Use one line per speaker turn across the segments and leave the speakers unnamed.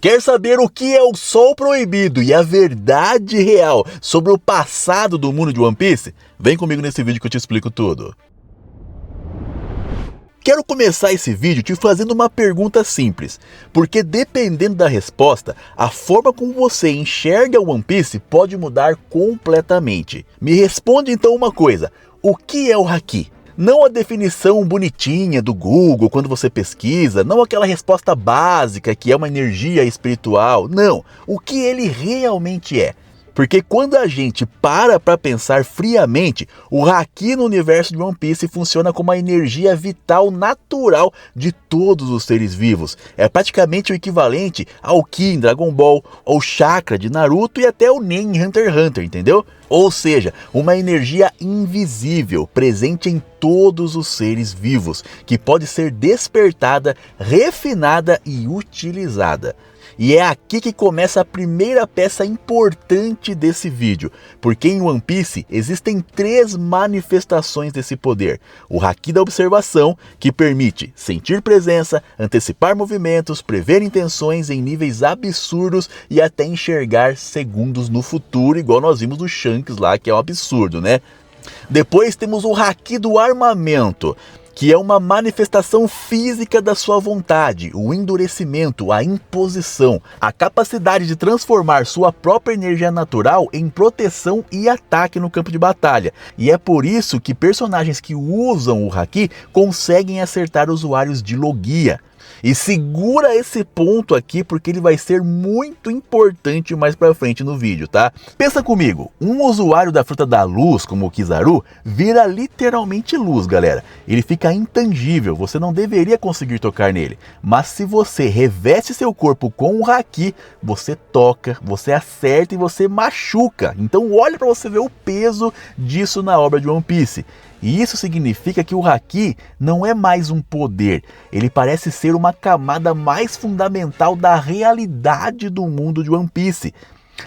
Quer saber o que é o Sol Proibido e a verdade real sobre o passado do mundo de One Piece? Vem comigo nesse vídeo que eu te explico tudo. Quero começar esse vídeo te fazendo uma pergunta simples, porque dependendo da resposta, a forma como você enxerga One Piece pode mudar completamente. Me responde então uma coisa, o que é o Haki? Não a definição bonitinha do Google quando você pesquisa, não aquela resposta básica que é uma energia espiritual, não, o que ele realmente é. Porque quando a gente para pensar friamente, o Haki no universo de One Piece funciona como a energia vital natural de todos os seres vivos. É praticamente o equivalente ao Ki em Dragon Ball, ao Chakra de Naruto e até o Nen em Hunter x Hunter, entendeu? Ou seja, uma energia invisível, presente em todos os seres vivos, que pode ser despertada, refinada e utilizada. E é aqui que começa a primeira peça importante desse vídeo, porque em One Piece existem 3 manifestações desse poder. O Haki da observação, que permite sentir presença, antecipar movimentos, prever intenções em níveis absurdos e até enxergar segundos no futuro, igual nós vimos do Shanks lá, que é um absurdo, né? Depois temos o Haki do armamento, que é uma manifestação física da sua vontade, o endurecimento, a imposição, a capacidade de transformar sua própria energia natural em proteção e ataque no campo de batalha. E é por isso que personagens que usam o Haki conseguem acertar usuários de Logia. E segura esse ponto aqui porque ele vai ser muito importante mais pra frente no vídeo, tá? Pensa comigo, um usuário da Fruta da Luz, como o Kizaru, vira literalmente luz, galera. Ele fica intangível, você não deveria conseguir tocar nele. Mas se você reveste seu corpo com o Haki, você toca, você acerta e você machuca. Então olha pra você ver o peso disso na obra de One Piece. E isso significa que o Haki não é mais um poder, ele parece ser uma camada mais fundamental da realidade do mundo de One Piece.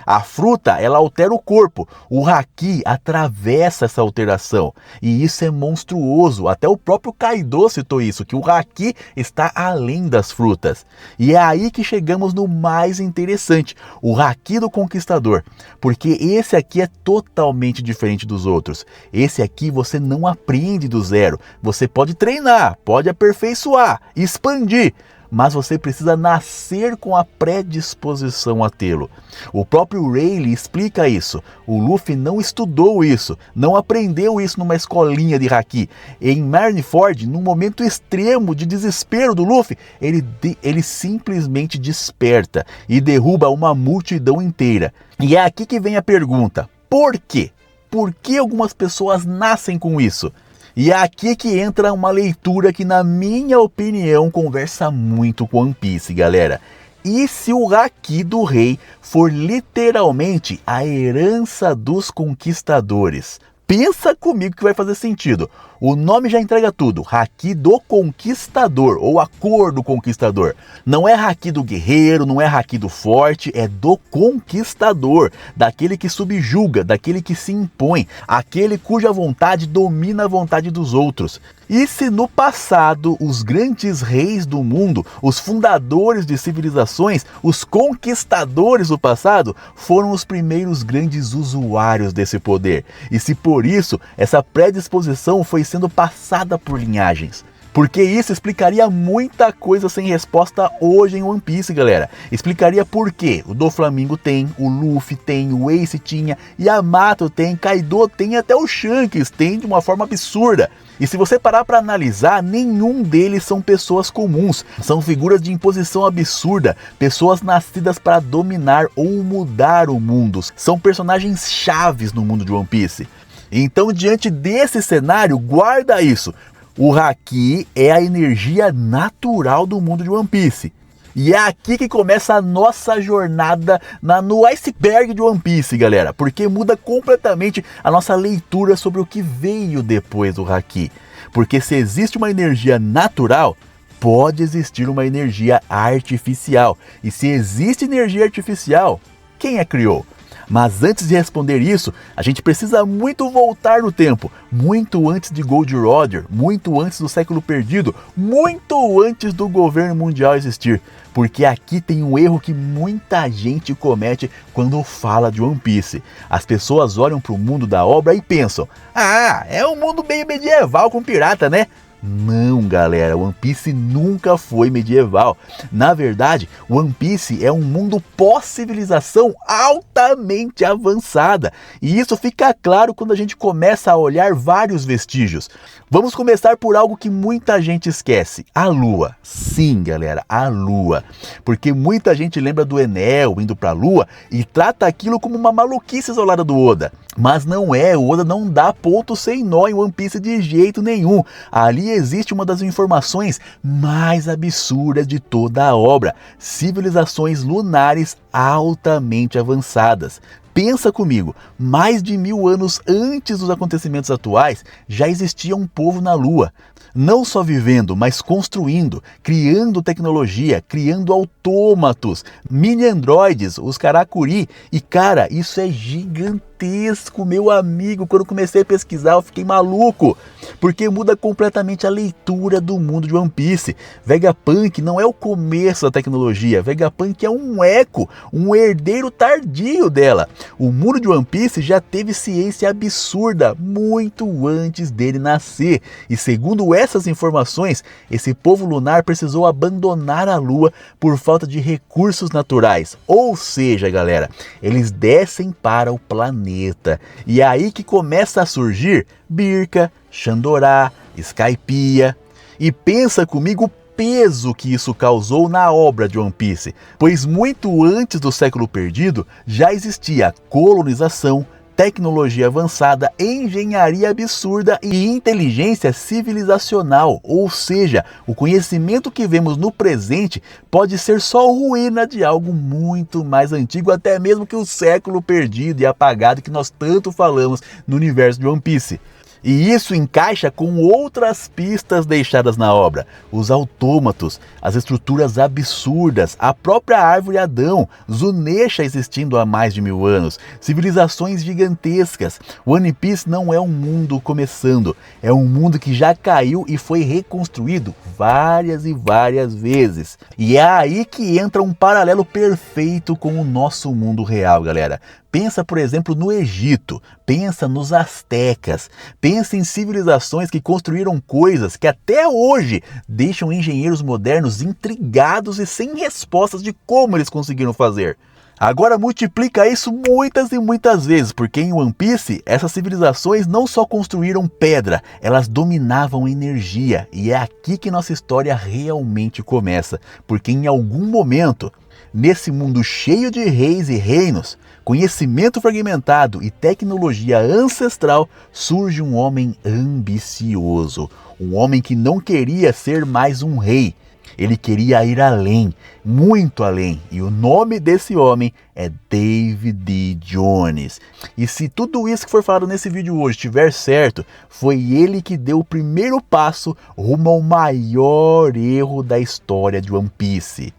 A fruta, ela altera o corpo, o Haki atravessa essa alteração, e isso é monstruoso, até o próprio Kaido citou isso, que o Haki está além das frutas. E é aí que chegamos no mais interessante, o Haki do Conquistador, porque esse aqui é totalmente diferente dos outros. Esse aqui você não aprende do zero, você pode treinar, pode aperfeiçoar, expandir, mas você precisa nascer com a predisposição a tê-lo. O próprio Rayleigh explica isso. O Luffy não estudou isso, não aprendeu isso numa escolinha de Haki. Em Marineford, num momento extremo de desespero do Luffy, ele simplesmente desperta e derruba uma multidão inteira. E é aqui que vem a pergunta: por quê? Por que algumas pessoas nascem com isso? E é aqui que entra uma leitura que, na minha opinião, conversa muito com One Piece, galera. E se o Haki do rei for literalmente a herança dos conquistadores? Pensa comigo que vai fazer sentido. O nome já entrega tudo. Haki do Conquistador, ou a cor do Conquistador. Não é Haki do guerreiro, não é Haki do forte, é do Conquistador. Daquele que subjuga, daquele que se impõe, aquele cuja vontade domina a vontade dos outros. E se no passado os grandes reis do mundo, os fundadores de civilizações, os conquistadores do passado, foram os primeiros grandes usuários desse poder. E se por isso essa predisposição foi sendo passada por linhagens. Porque isso explicaria muita coisa sem resposta hoje em One Piece, galera. Explicaria por que o Doflamingo tem, o Luffy tem, o Ace tinha, Yamato tem, Kaido tem e até o Shanks tem de uma forma absurda. E se você parar para analisar, nenhum deles são pessoas comuns. São figuras de imposição absurda, pessoas nascidas para dominar ou mudar o mundo. São personagens chaves no mundo de One Piece. Então, diante desse cenário, guarda isso. O Haki é a energia natural do mundo de One Piece. E é aqui que começa a nossa jornada no iceberg de One Piece, galera. Porque muda completamente a nossa leitura sobre o que veio depois do Haki. Porque se existe uma energia natural, pode existir uma energia artificial. E se existe energia artificial, quem a criou? Mas antes de responder isso, a gente precisa muito voltar no tempo, muito antes de Gold Roger, muito antes do século perdido, muito antes do governo mundial existir. Porque aqui tem um erro que muita gente comete quando fala de One Piece. As pessoas olham para o mundo da obra e pensam: ah, é um mundo meio medieval com pirata, né? Não, galera, One Piece nunca foi medieval. Na verdade, One Piece é um mundo pós-civilização altamente avançada. E isso fica claro quando a gente começa a olhar vários vestígios. Vamos começar por algo que muita gente esquece: a Lua. Sim, galera, a Lua. Porque muita gente lembra do Enel indo para a Lua e trata aquilo como uma maluquice isolada do Oda. Mas não é, o Oda não dá ponto sem nó em One Piece de jeito nenhum. Ali existe uma das informações mais absurdas de toda a obra: civilizações lunares altamente avançadas. Pensa comigo, mais de 1000 anos antes dos acontecimentos atuais, já existia um povo na Lua. Não só vivendo, mas construindo, criando tecnologia, criando autômatos, mini androides, os Karakuri. E cara, isso é gigantesco, meu amigo. Quando comecei a pesquisar, eu fiquei maluco, porque muda completamente a leitura do mundo de One Piece. Vegapunk não é o começo da tecnologia, Vegapunk é um eco, um herdeiro tardio dela. O mundo de One Piece já teve ciência absurda muito antes dele nascer. E segundo essas informações, esse povo lunar precisou abandonar a Lua por falta de recursos naturais. Ou seja, galera, eles descem para o planeta. E é aí que começa a surgir Birka, Shandorá, Skypiea. E pensa comigo o peso que isso causou na obra de One Piece, pois muito antes do século perdido já existia colonização, tecnologia avançada, engenharia absurda e inteligência civilizacional. Ou seja, o conhecimento que vemos no presente pode ser só ruína de algo muito mais antigo, até mesmo que o século perdido e apagado que nós tanto falamos no universo de One Piece. E isso encaixa com outras pistas deixadas na obra: os autômatos, as estruturas absurdas, a própria árvore Adão, Zunesha existindo há mais de 1000 anos, civilizações gigantescas. One Piece não é um mundo começando, é um mundo que já caiu e foi reconstruído várias e várias vezes. E é aí que entra um paralelo perfeito com o nosso mundo real, galera. Pensa, por exemplo, no Egito, pensa nos astecas, pensa em civilizações que construíram coisas que até hoje deixam engenheiros modernos intrigados e sem respostas de como eles conseguiram fazer. Agora multiplica isso muitas e muitas vezes, porque em One Piece essas civilizações não só construíram pedra, elas dominavam energia. E é aqui que nossa história realmente começa, porque em algum momento, nesse mundo cheio de reis e reinos, conhecimento fragmentado e tecnologia ancestral, surge um homem ambicioso, um homem que não queria ser mais um rei. Ele queria ir além, muito além, e o nome desse homem é David D. Jones. E se tudo isso que foi falado nesse vídeo hoje estiver certo, foi ele que deu o primeiro passo rumo ao maior erro da história de One Piece.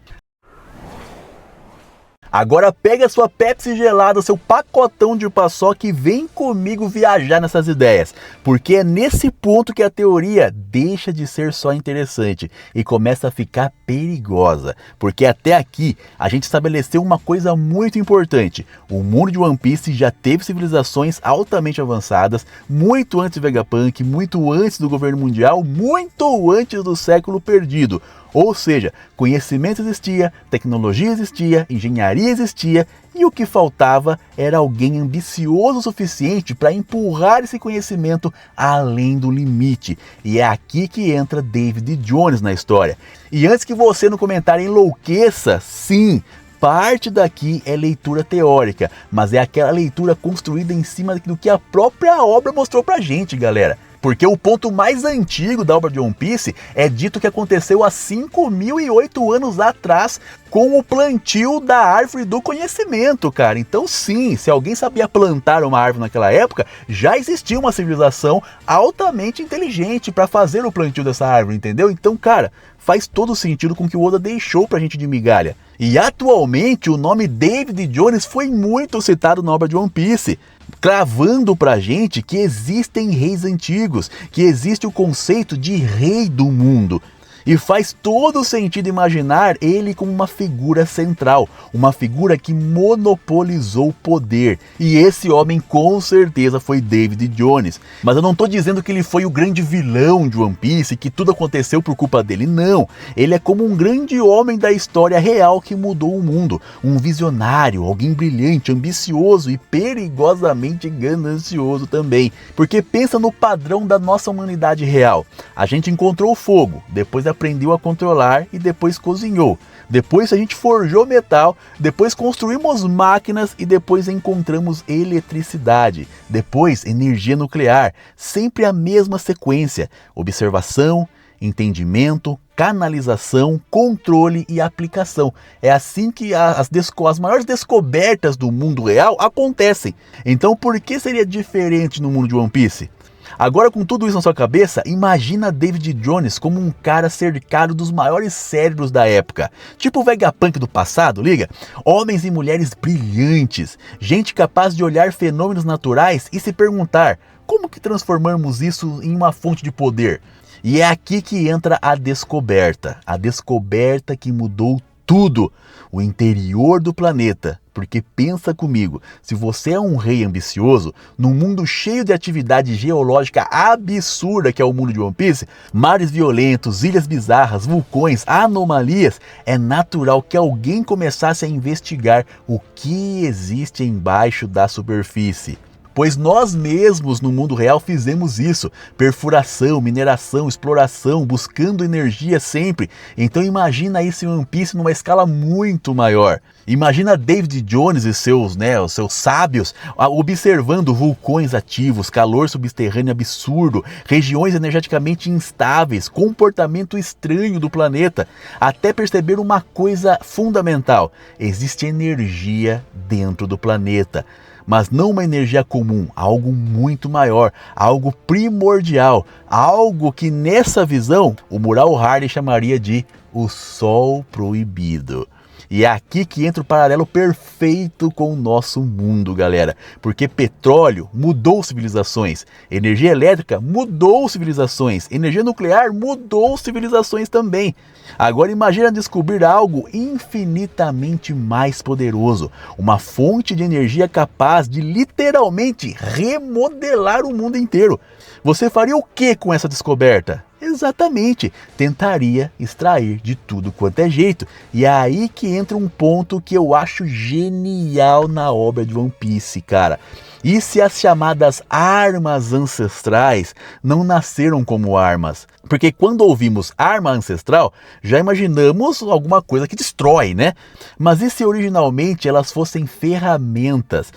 Agora pega sua Pepsi gelada, seu pacotão de paçoca e vem comigo viajar nessas ideias, porque é nesse ponto que a teoria deixa de ser só interessante e começa a ficar perigosa, porque até aqui a gente estabeleceu uma coisa muito importante: o mundo de One Piece já teve civilizações altamente avançadas, muito antes de Vegapunk, muito antes do governo mundial, muito antes do século perdido. Ou seja, conhecimento existia, tecnologia existia, engenharia existia, e o que faltava era alguém ambicioso o suficiente para empurrar esse conhecimento além do limite. E é aqui que entra David Jones na história. E antes que você no comentário enlouqueça, sim, parte daqui é leitura teórica, mas é aquela leitura construída em cima do que a própria obra mostrou pra gente, galera. Porque o ponto mais antigo da obra de One Piece é dito que aconteceu há 5.008 anos atrás com o plantio da árvore do conhecimento, cara. Então sim, se alguém sabia plantar uma árvore naquela época, já existia uma civilização altamente inteligente para fazer o plantio dessa árvore, entendeu? Então, cara, faz todo sentido com o que o Oda deixou pra gente de migalha. E atualmente o nome David Jones foi muito citado na obra de One Piece, cravando pra gente que existem reis antigos, que existe o conceito de rei do mundo. E faz todo sentido imaginar ele como uma figura central, uma figura que monopolizou o poder. E esse homem com certeza foi David Jones. Mas eu não estou dizendo que ele foi o grande vilão de One Piece e que tudo aconteceu por culpa dele, não. Ele é como um grande homem da história real que mudou o mundo. Um visionário, alguém brilhante, ambicioso e perigosamente ganancioso também. Porque pensa no padrão da nossa humanidade real. A gente encontrou o fogo, depois aprendeu a controlar e depois cozinhou. Depois a gente forjou metal, depois construímos máquinas e depois encontramos eletricidade. Depois energia nuclear, sempre a mesma sequência: observação, entendimento, canalização, controle e aplicação. É assim que as maiores descobertas do mundo real acontecem. Então por que seria diferente no mundo de One Piece? Agora, com tudo isso na sua cabeça, imagina David Jones como um cara cercado dos maiores cérebros da época. Tipo o Vegapunk do passado, liga? Homens e mulheres brilhantes, gente capaz de olhar fenômenos naturais e se perguntar: como que transformamos isso em uma fonte de poder? E é aqui que entra a descoberta que mudou tudo, o interior do planeta. Porque pensa comigo, se você é um rei ambicioso, num mundo cheio de atividade geológica absurda que é o mundo de One Piece, mares violentos, ilhas bizarras, vulcões, anomalias, é natural que alguém começasse a investigar o que existe embaixo da superfície. Pois nós mesmos no mundo real fizemos isso, perfuração, mineração, exploração, buscando energia sempre. Então imagina isso em One Piece numa escala muito maior. Imagina David Jones e os seus sábios observando vulcões ativos, calor subterrâneo absurdo, regiões energeticamente instáveis, comportamento estranho do planeta, até perceber uma coisa fundamental: existe energia dentro do planeta. Mas não uma energia comum, algo muito maior, algo primordial, algo que nessa visão o Mural Hardy chamaria de o Sol Proibido. E é aqui que entra o paralelo perfeito com o nosso mundo, galera. Porque petróleo mudou civilizações, energia elétrica mudou civilizações, energia nuclear mudou civilizações também. Agora imagina descobrir algo infinitamente mais poderoso, uma fonte de energia capaz de literalmente remodelar o mundo inteiro. Você faria o que com essa descoberta? Exatamente, tentaria extrair de tudo quanto é jeito. E é aí que entra um ponto que eu acho genial na obra de One Piece, cara. E se as chamadas armas ancestrais não nasceram como armas? Porque quando ouvimos arma ancestral, já imaginamos alguma coisa que destrói, né? Mas e se originalmente elas fossem ferramentas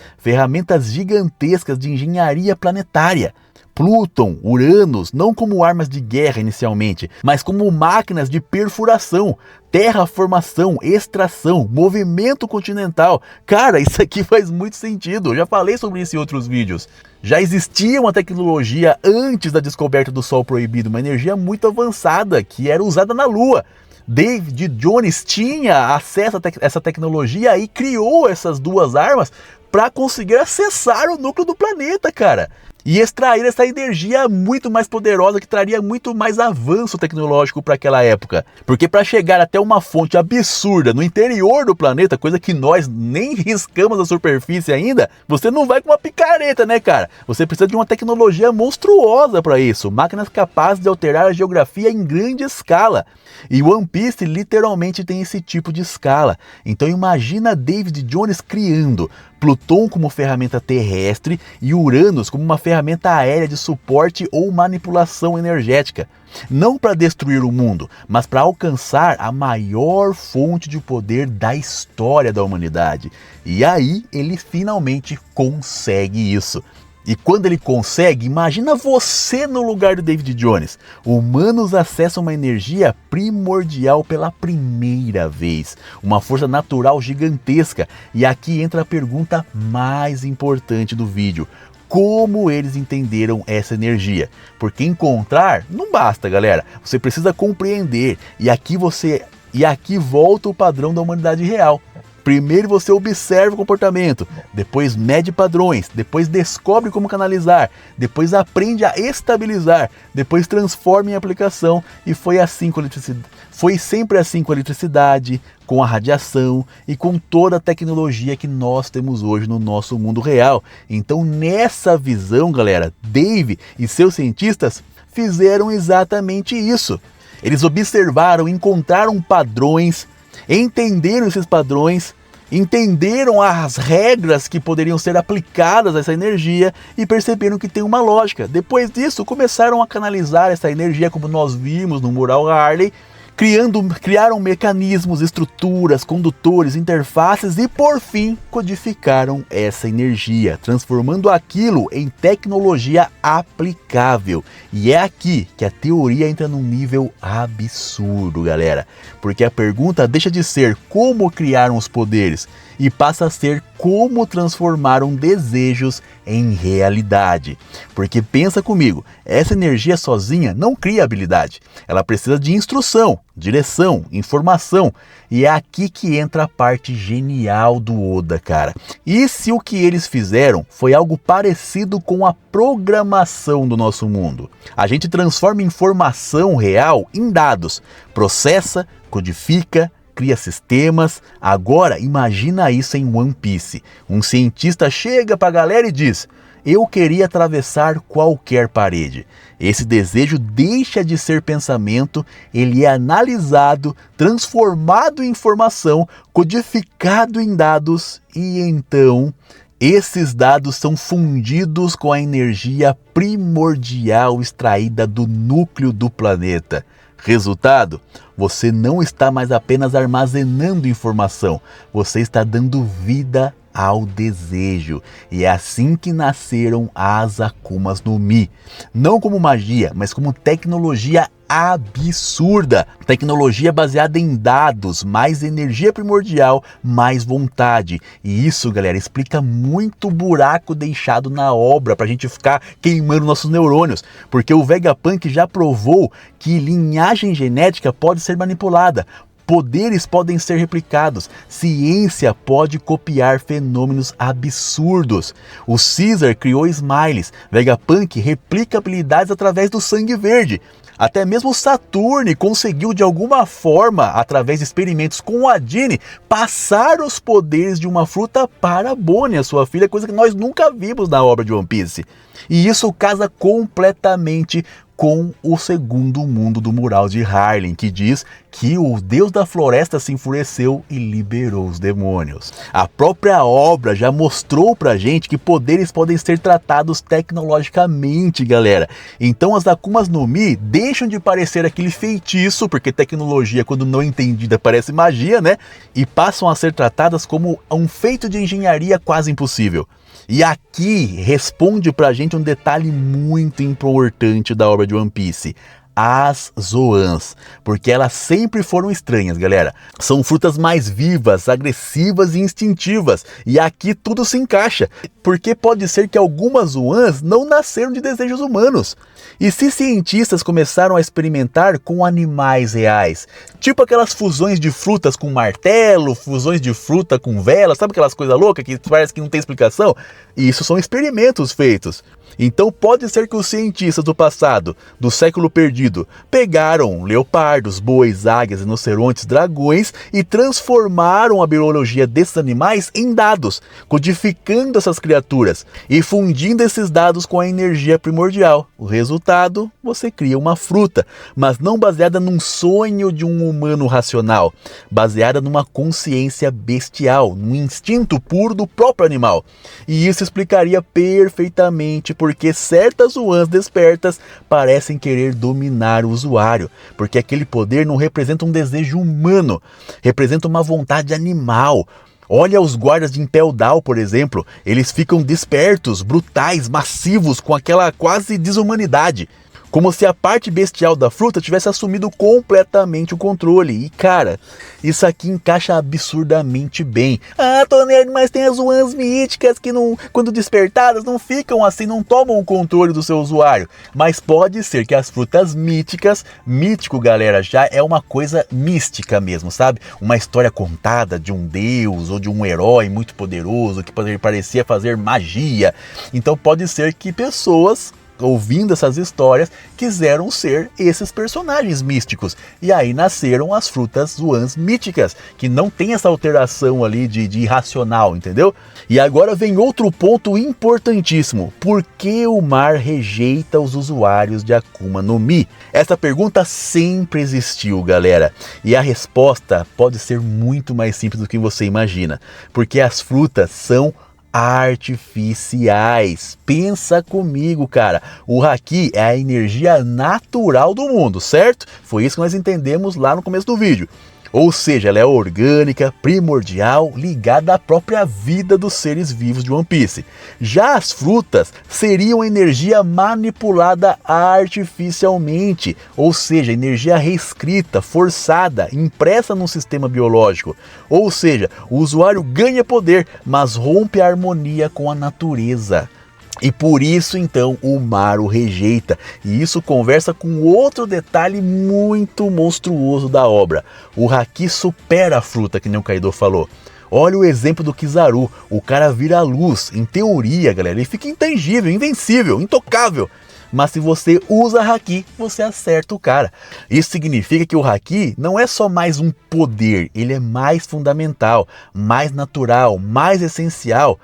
gigantescas de engenharia planetária? Plutão, Uranus, não como armas de guerra inicialmente, mas como máquinas de perfuração, terraformação, extração, movimento continental. Cara, isso aqui faz muito sentido, eu já falei sobre isso em outros vídeos. Já existia uma tecnologia antes da descoberta do Sol Proibido, uma energia muito avançada que era usada na Lua. David Jones tinha acesso a essa tecnologia e criou essas duas armas para conseguir acessar o núcleo do planeta, cara. E extrair essa energia muito mais poderosa que traria muito mais avanço tecnológico para aquela época. Porque para chegar até uma fonte absurda no interior do planeta, coisa que nós nem riscamos a superfície ainda, você não vai com uma picareta, né, cara? Você precisa de uma tecnologia monstruosa para isso, máquinas capazes de alterar a geografia em grande escala. E One Piece literalmente tem esse tipo de escala. Então imagina David Jones criando Plutão como ferramenta terrestre e Uranus como uma ferramenta aérea de suporte ou manipulação energética. Não para destruir o mundo, mas para alcançar a maior fonte de poder da história da humanidade. E aí ele finalmente consegue isso. E quando ele consegue, imagina você no lugar do David Jones. Humanos acessam uma energia primordial pela primeira vez, uma força natural gigantesca. E aqui entra a pergunta mais importante do vídeo: como eles entenderam essa energia? Porque encontrar não basta, galera. Você precisa compreender. E aqui você E aqui volta o padrão da humanidade real. Primeiro você observa o comportamento, depois mede padrões, depois descobre como canalizar, depois aprende a estabilizar, depois transforma em aplicação, e foi assim com a eletricidade. Foi sempre assim com a eletricidade, com a radiação e com toda a tecnologia que nós temos hoje no nosso mundo real. Então, nessa visão, galera, Dave e seus cientistas fizeram exatamente isso. Eles observaram, encontraram padrões, entenderam esses padrões, entenderam as regras que poderiam ser aplicadas a essa energia e perceberam que tem uma lógica. Depois disso, começaram a canalizar essa energia, como nós vimos no mural Harley, criaram mecanismos, estruturas, condutores, interfaces e, por fim, codificaram essa energia, transformando aquilo em tecnologia aplicável. E é aqui que a teoria entra num nível absurdo, galera. Porque a pergunta deixa de ser como criaram os poderes e passa a ser como transformaram desejos em realidade. Porque pensa comigo, essa energia sozinha não cria habilidade. Ela precisa de instrução, direção, informação. E é aqui que entra a parte genial do Oda, cara. E se o que eles fizeram foi algo parecido com a programação do nosso mundo? A gente transforma informação real em dados, processa, codifica, cria sistemas. Agora imagina isso em One Piece. Um cientista chega para a galera e diz: eu queria atravessar qualquer parede. Esse desejo deixa de ser pensamento, ele é analisado, transformado em informação, codificado em dados e então esses dados são fundidos com a energia primordial extraída do núcleo do planeta. Resultado? Você não está mais apenas armazenando informação, você está dando vida ao desejo. E é assim que nasceram as Akumas no Mi. Não como magia, mas como tecnologia absurda. Tecnologia baseada em dados, mais energia primordial, mais vontade. E isso, galera, explica muito buraco deixado na obra pra gente ficar queimando nossos neurônios. Porque o Vegapunk já provou que linhagem genética pode ser manipulada. Poderes podem ser replicados, ciência pode copiar fenômenos absurdos. O Caesar criou Smiles, Vegapunk replica habilidades através do sangue verde. Até mesmo Saturne conseguiu de alguma forma, através de experimentos com a Jeanne, passar os poderes de uma fruta para a Bonnie, a sua filha, coisa que nós nunca vimos na obra de One Piece. E isso casa completamente com o segundo mundo do mural de Harlem, que diz que o deus da floresta se enfureceu e liberou os demônios. A própria obra já mostrou pra gente que poderes podem ser tratados tecnologicamente, galera. Então as Akumas no Mi deixam de parecer aquele feitiço, porque tecnologia, quando não entendida, parece magia, né? E passam a ser tratadas como um feito de engenharia quase impossível. E aqui responde pra gente um detalhe muito importante da obra de One Piece: as Zoans, porque elas sempre foram estranhas, galera. São frutas mais vivas, agressivas e instintivas, e aqui tudo se encaixa, porque pode ser que algumas Zoans não nasceram de desejos humanos. E se cientistas começaram a experimentar com animais reais, tipo aquelas fusões de frutas com martelo, fusões de fruta com vela, sabe aquelas coisas loucas que parece que não tem explicação? Isso são experimentos feitos. Então pode ser que os cientistas do passado, do século perdido, pegaram leopardos, bois, águias, rinocerontes, dragões e transformaram a biologia desses animais em dados, codificando essas criaturas e fundindo esses dados com a energia primordial. O resultado, você cria uma fruta, mas não baseada num sonho de um humano racional, baseada numa consciência bestial, num instinto puro do próprio animal. E isso explicaria perfeitamente porque certas Zoans despertas parecem querer dominar o usuário, porque aquele poder não representa um desejo humano, representa uma vontade animal. Olha os guardas de Impel Down, por exemplo, eles ficam despertos, brutais, massivos, com aquela quase desumanidade. como se a parte bestial da fruta tivesse assumido completamente o controle. E cara, isso aqui encaixa absurdamente bem. Ah, Tonerd, mas tem as Ones míticas que não, quando despertadas não ficam assim, não tomam o controle do seu usuário. Mas pode ser que as frutas míticas, mítico galera, já é uma coisa mística mesmo, sabe? Uma história contada de um deus ou de um herói muito poderoso que parecia fazer magia. Então pode ser que pessoas, ouvindo essas histórias, quiseram ser esses personagens místicos. E aí nasceram as frutas Ones míticas, que não tem essa alteração ali de irracional, entendeu? E agora vem outro ponto importantíssimo. Por que o mar rejeita os usuários de Akuma no Mi? Essa pergunta sempre existiu, galera. E a resposta pode ser muito mais simples do que você imagina. Porque as frutas são artificiais. Pensa comigo, cara. O Haki é a energia natural do mundo, certo? Foi isso que nós entendemos lá no começo do vídeo. Ou seja, ela é orgânica, primordial, ligada à própria vida dos seres vivos de One Piece. Já as frutas seriam energia manipulada artificialmente, ou seja, energia reescrita, forçada, impressa num sistema biológico. Ou seja, o usuário ganha poder, mas rompe a harmonia com a natureza. E por isso então o mar o rejeita. E isso conversa com outro detalhe muito monstruoso da obra. O Haki supera a fruta, que nem o Kaido falou. Olha o exemplo do Kizaru. O cara vira luz. Em teoria, galera, ele fica intangível, invencível, intocável. Mas se você usa Haki, você acerta o cara. Isso significa que o Haki não é só mais um poder. Ele é mais fundamental, mais natural, mais essencial.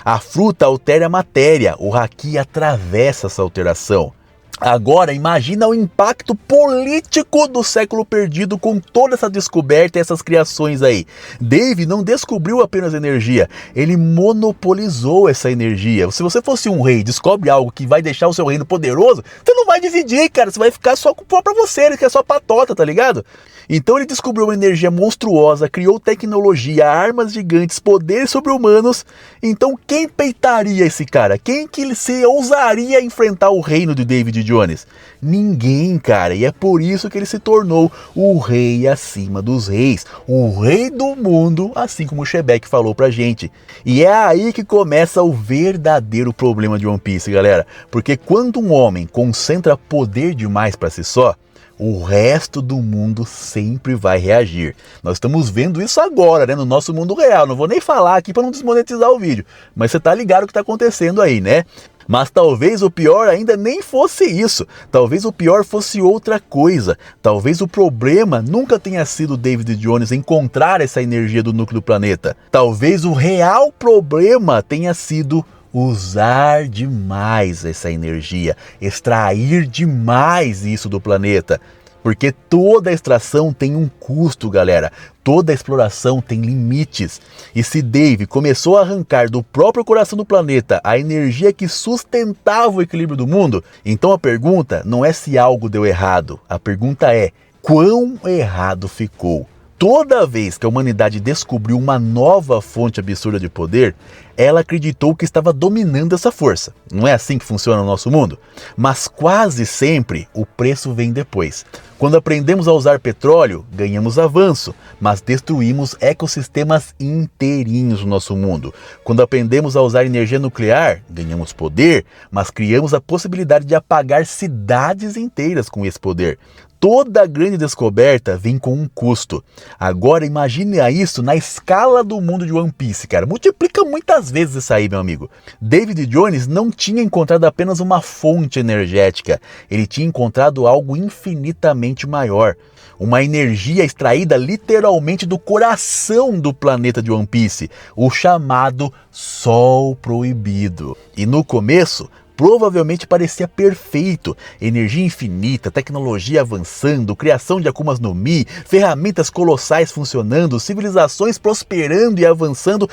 A fruta altera a matéria, o Haki atravessa essa alteração. Agora imagina o impacto político do século perdido com toda essa descoberta e essas criações aí. Dave não descobriu apenas energia, ele monopolizou essa energia. Se você fosse um rei e descobre algo que vai deixar o seu reino poderoso, você não vai dividir, cara, você vai ficar só pra você, ele quer só patota, tá ligado? Então ele descobriu uma energia monstruosa, criou tecnologia, armas gigantes, poderes sobre-humanos. Então quem peitaria esse cara? Quem que se ousaria enfrentar o reino de David Jones? Ninguém, cara. E é por isso que ele se tornou o rei acima dos reis. O rei do mundo, assim como o Shebeck falou pra gente. E é aí que começa o verdadeiro problema de One Piece, galera. Porque quando um homem concentra poder demais pra si só, o resto do mundo sempre vai reagir. Nós estamos vendo isso agora, né, no nosso mundo real. Não vou nem falar aqui para não desmonetizar o vídeo, mas você tá ligado o que está acontecendo aí, né? Mas talvez o pior ainda nem fosse isso. Talvez o pior fosse outra coisa. Talvez o problema nunca tenha sido David Jones encontrar essa energia do núcleo do planeta. Talvez o real problema tenha sido usar demais essa energia, extrair demais isso do planeta. Porque toda extração tem um custo, galera. Toda exploração tem limites. E se Dave começou a arrancar do próprio coração do planeta a energia que sustentava o equilíbrio do mundo, então a pergunta não é se algo deu errado. A pergunta é: quão errado ficou? Toda vez que a humanidade descobriu uma nova fonte absurda de poder, ela acreditou que estava dominando essa força. Não é assim que funciona o nosso mundo? Mas quase sempre o preço vem depois. Quando aprendemos a usar petróleo, ganhamos avanço, mas destruímos ecossistemas inteirinhos no nosso mundo. Quando aprendemos a usar energia nuclear, ganhamos poder, mas criamos a possibilidade de apagar cidades inteiras com esse poder. Toda grande descoberta vem com um custo. Agora imagine isso na escala do mundo de One Piece, cara. Multiplica muitas vezes isso aí, meu amigo. David Jones não tinha encontrado apenas uma fonte energética. Ele tinha encontrado algo infinitamente maior. Uma energia extraída literalmente do coração do planeta de One Piece. O chamado Sol Proibido. E no começo, provavelmente parecia perfeito. Energia infinita, tecnologia avançando, criação de Akumas no Mi, ferramentas colossais funcionando, civilizações prosperando e avançando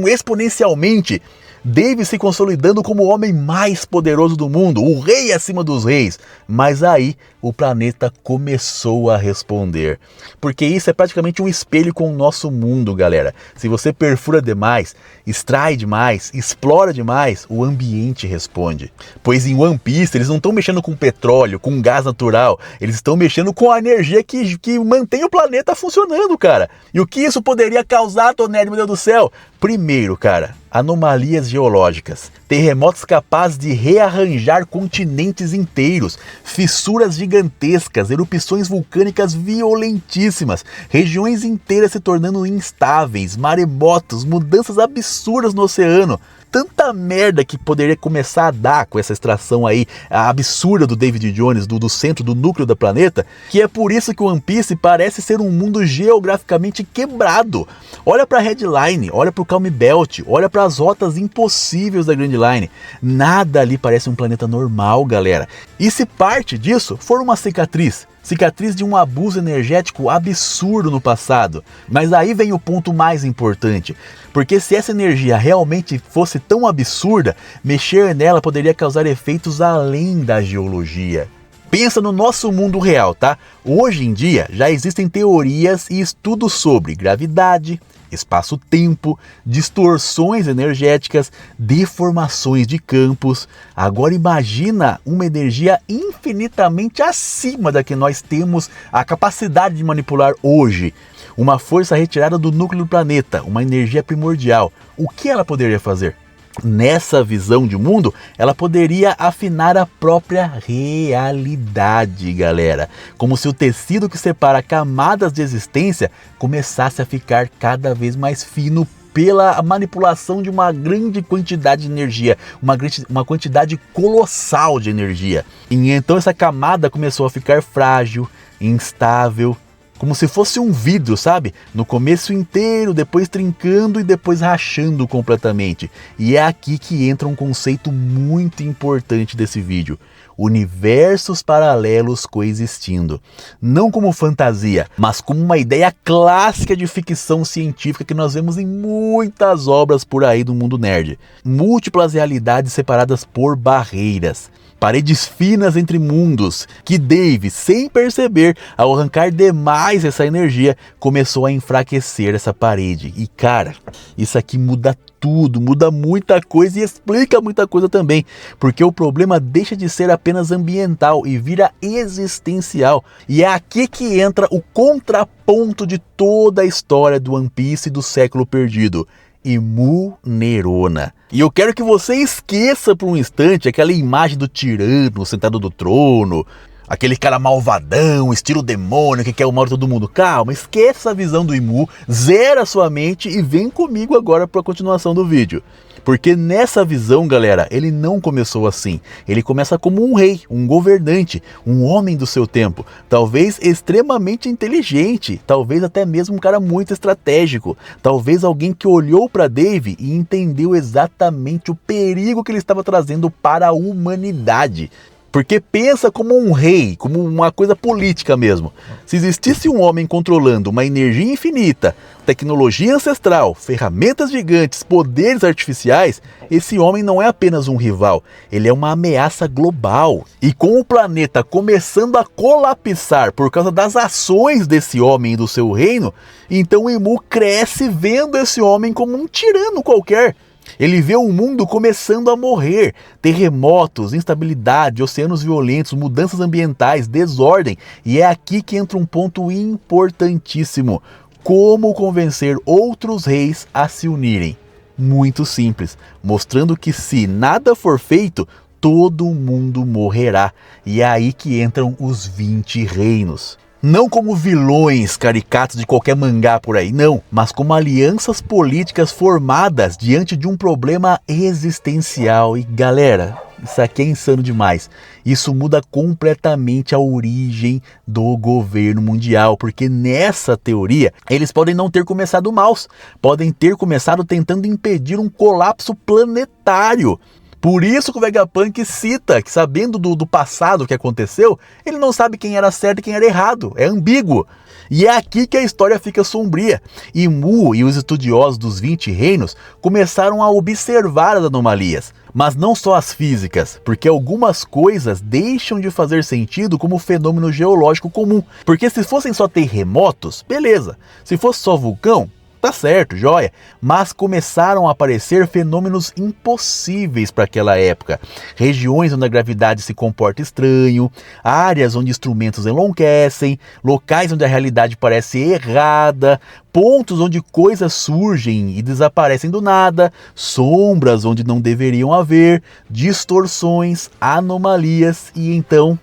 exponencialmente. Dave se consolidando como o homem mais poderoso do mundo, o rei acima dos reis. Mas aí o planeta começou a responder. Porque isso é praticamente um espelho com o nosso mundo, galera. Se você perfura demais, extrai demais, explora demais, o ambiente responde. Nerd. Pois em One Piece eles não estão mexendo com petróleo, com gás natural, eles estão mexendo com a energia que mantém o planeta funcionando, cara. E o que isso poderia causar, Tô Nerd, meu Deus do céu? Primeiro, cara, anomalias geológicas, terremotos capazes de rearranjar continentes inteiros, fissuras gigantescas, erupções vulcânicas violentíssimas, regiões inteiras se tornando instáveis, maremotos, mudanças absurdas no oceano. Tanta merda que poderia começar a dar com essa extração aí absurda do David Jones, do centro, do núcleo do planeta, que é por isso que o One Piece parece ser um mundo geograficamente quebrado. Olha para a Headline, olha para o Calm Belt, olha para as rotas impossíveis da Grand Line. Nada ali parece um planeta normal, galera. E se parte disso for uma cicatriz de um abuso energético absurdo no passado. Mas aí vem o ponto mais importante, porque se essa energia realmente fosse tão absurda, mexer nela poderia causar efeitos além da geologia. Pensa no nosso mundo real, tá? Hoje em dia já existem teorias e estudos sobre gravidade, espaço-tempo, distorções energéticas, deformações de campos. Agora imagina uma energia infinitamente acima da que nós temos a capacidade de manipular hoje. Uma força retirada do núcleo do planeta, uma energia primordial. O que ela poderia fazer? Nessa visão de mundo, ela poderia afinar a própria realidade, galera. Como se o tecido que separa camadas de existência começasse a ficar cada vez mais fino pela manipulação de uma grande quantidade de energia, uma quantidade colossal de energia. E então essa camada começou a ficar frágil, instável, como se fosse um vidro, sabe? No começo inteiro, depois trincando e depois rachando completamente. E é aqui que entra um conceito muito importante desse vídeo. Universos paralelos coexistindo. Não como fantasia, mas como uma ideia clássica de ficção científica que nós vemos em muitas obras por aí do mundo nerd. Múltiplas realidades separadas por barreiras. Paredes finas entre mundos, que Dave, sem perceber, ao arrancar demais essa energia, começou a enfraquecer essa parede. E cara, isso aqui muda tudo, muda muita coisa e explica muita coisa também, porque o problema deixa de ser apenas ambiental e vira existencial. E é aqui que entra o contraponto de toda a história do One Piece e do século perdido. Imu Nerona. E eu quero que você esqueça por um instante aquela imagem do tirano sentado no trono, aquele cara malvadão, estilo demônio que quer o mal de todo mundo. Calma, esqueça a visão do Imu, zera sua mente e vem comigo agora para a continuação do vídeo. Porque nessa visão, galera, ele não começou assim. Ele começa como um rei, um governante, um homem do seu tempo. Talvez extremamente inteligente, talvez até mesmo um cara muito estratégico. Talvez alguém que olhou para Dave e entendeu exatamente o perigo que ele estava trazendo para a humanidade. Porque pensa como um rei, como uma coisa política mesmo. Se existisse um homem controlando uma energia infinita, tecnologia ancestral, ferramentas gigantes, poderes artificiais, esse homem não é apenas um rival, ele é uma ameaça global. E com o planeta começando a colapsar por causa das ações desse homem e do seu reino, então o Imu cresce vendo esse homem como um tirano qualquer. Ele vê o mundo começando a morrer, terremotos, instabilidade, oceanos violentos, mudanças ambientais, desordem. E é aqui que entra um ponto importantíssimo. Como convencer outros reis a se unirem? Muito simples, mostrando que se nada for feito, todo mundo morrerá. E é aí que entram os 20 reinos. Não como vilões caricatos de qualquer mangá por aí, não, mas como alianças políticas formadas diante de um problema existencial. E galera, isso aqui é insano demais. Isso muda completamente a origem do governo mundial, porque nessa teoria eles podem não ter começado maus, podem ter começado tentando impedir um colapso planetário. Por isso que o Vegapunk cita que, sabendo do passado que aconteceu, ele não sabe quem era certo e quem era errado, é ambíguo. E é aqui que a história fica sombria. Imu e os estudiosos dos 20 reinos começaram a observar as anomalias, mas não só as físicas, porque algumas coisas deixam de fazer sentido como fenômeno geológico comum. Porque se fossem só terremotos, beleza. Se fosse só vulcão, Tá certo, joia, mas começaram a aparecer fenômenos impossíveis para aquela época. Regiões onde a gravidade se comporta estranho, áreas onde instrumentos enlouquecem, locais onde a realidade parece errada, pontos onde coisas surgem e desaparecem do nada, sombras onde não deveriam haver, distorções, anomalias e então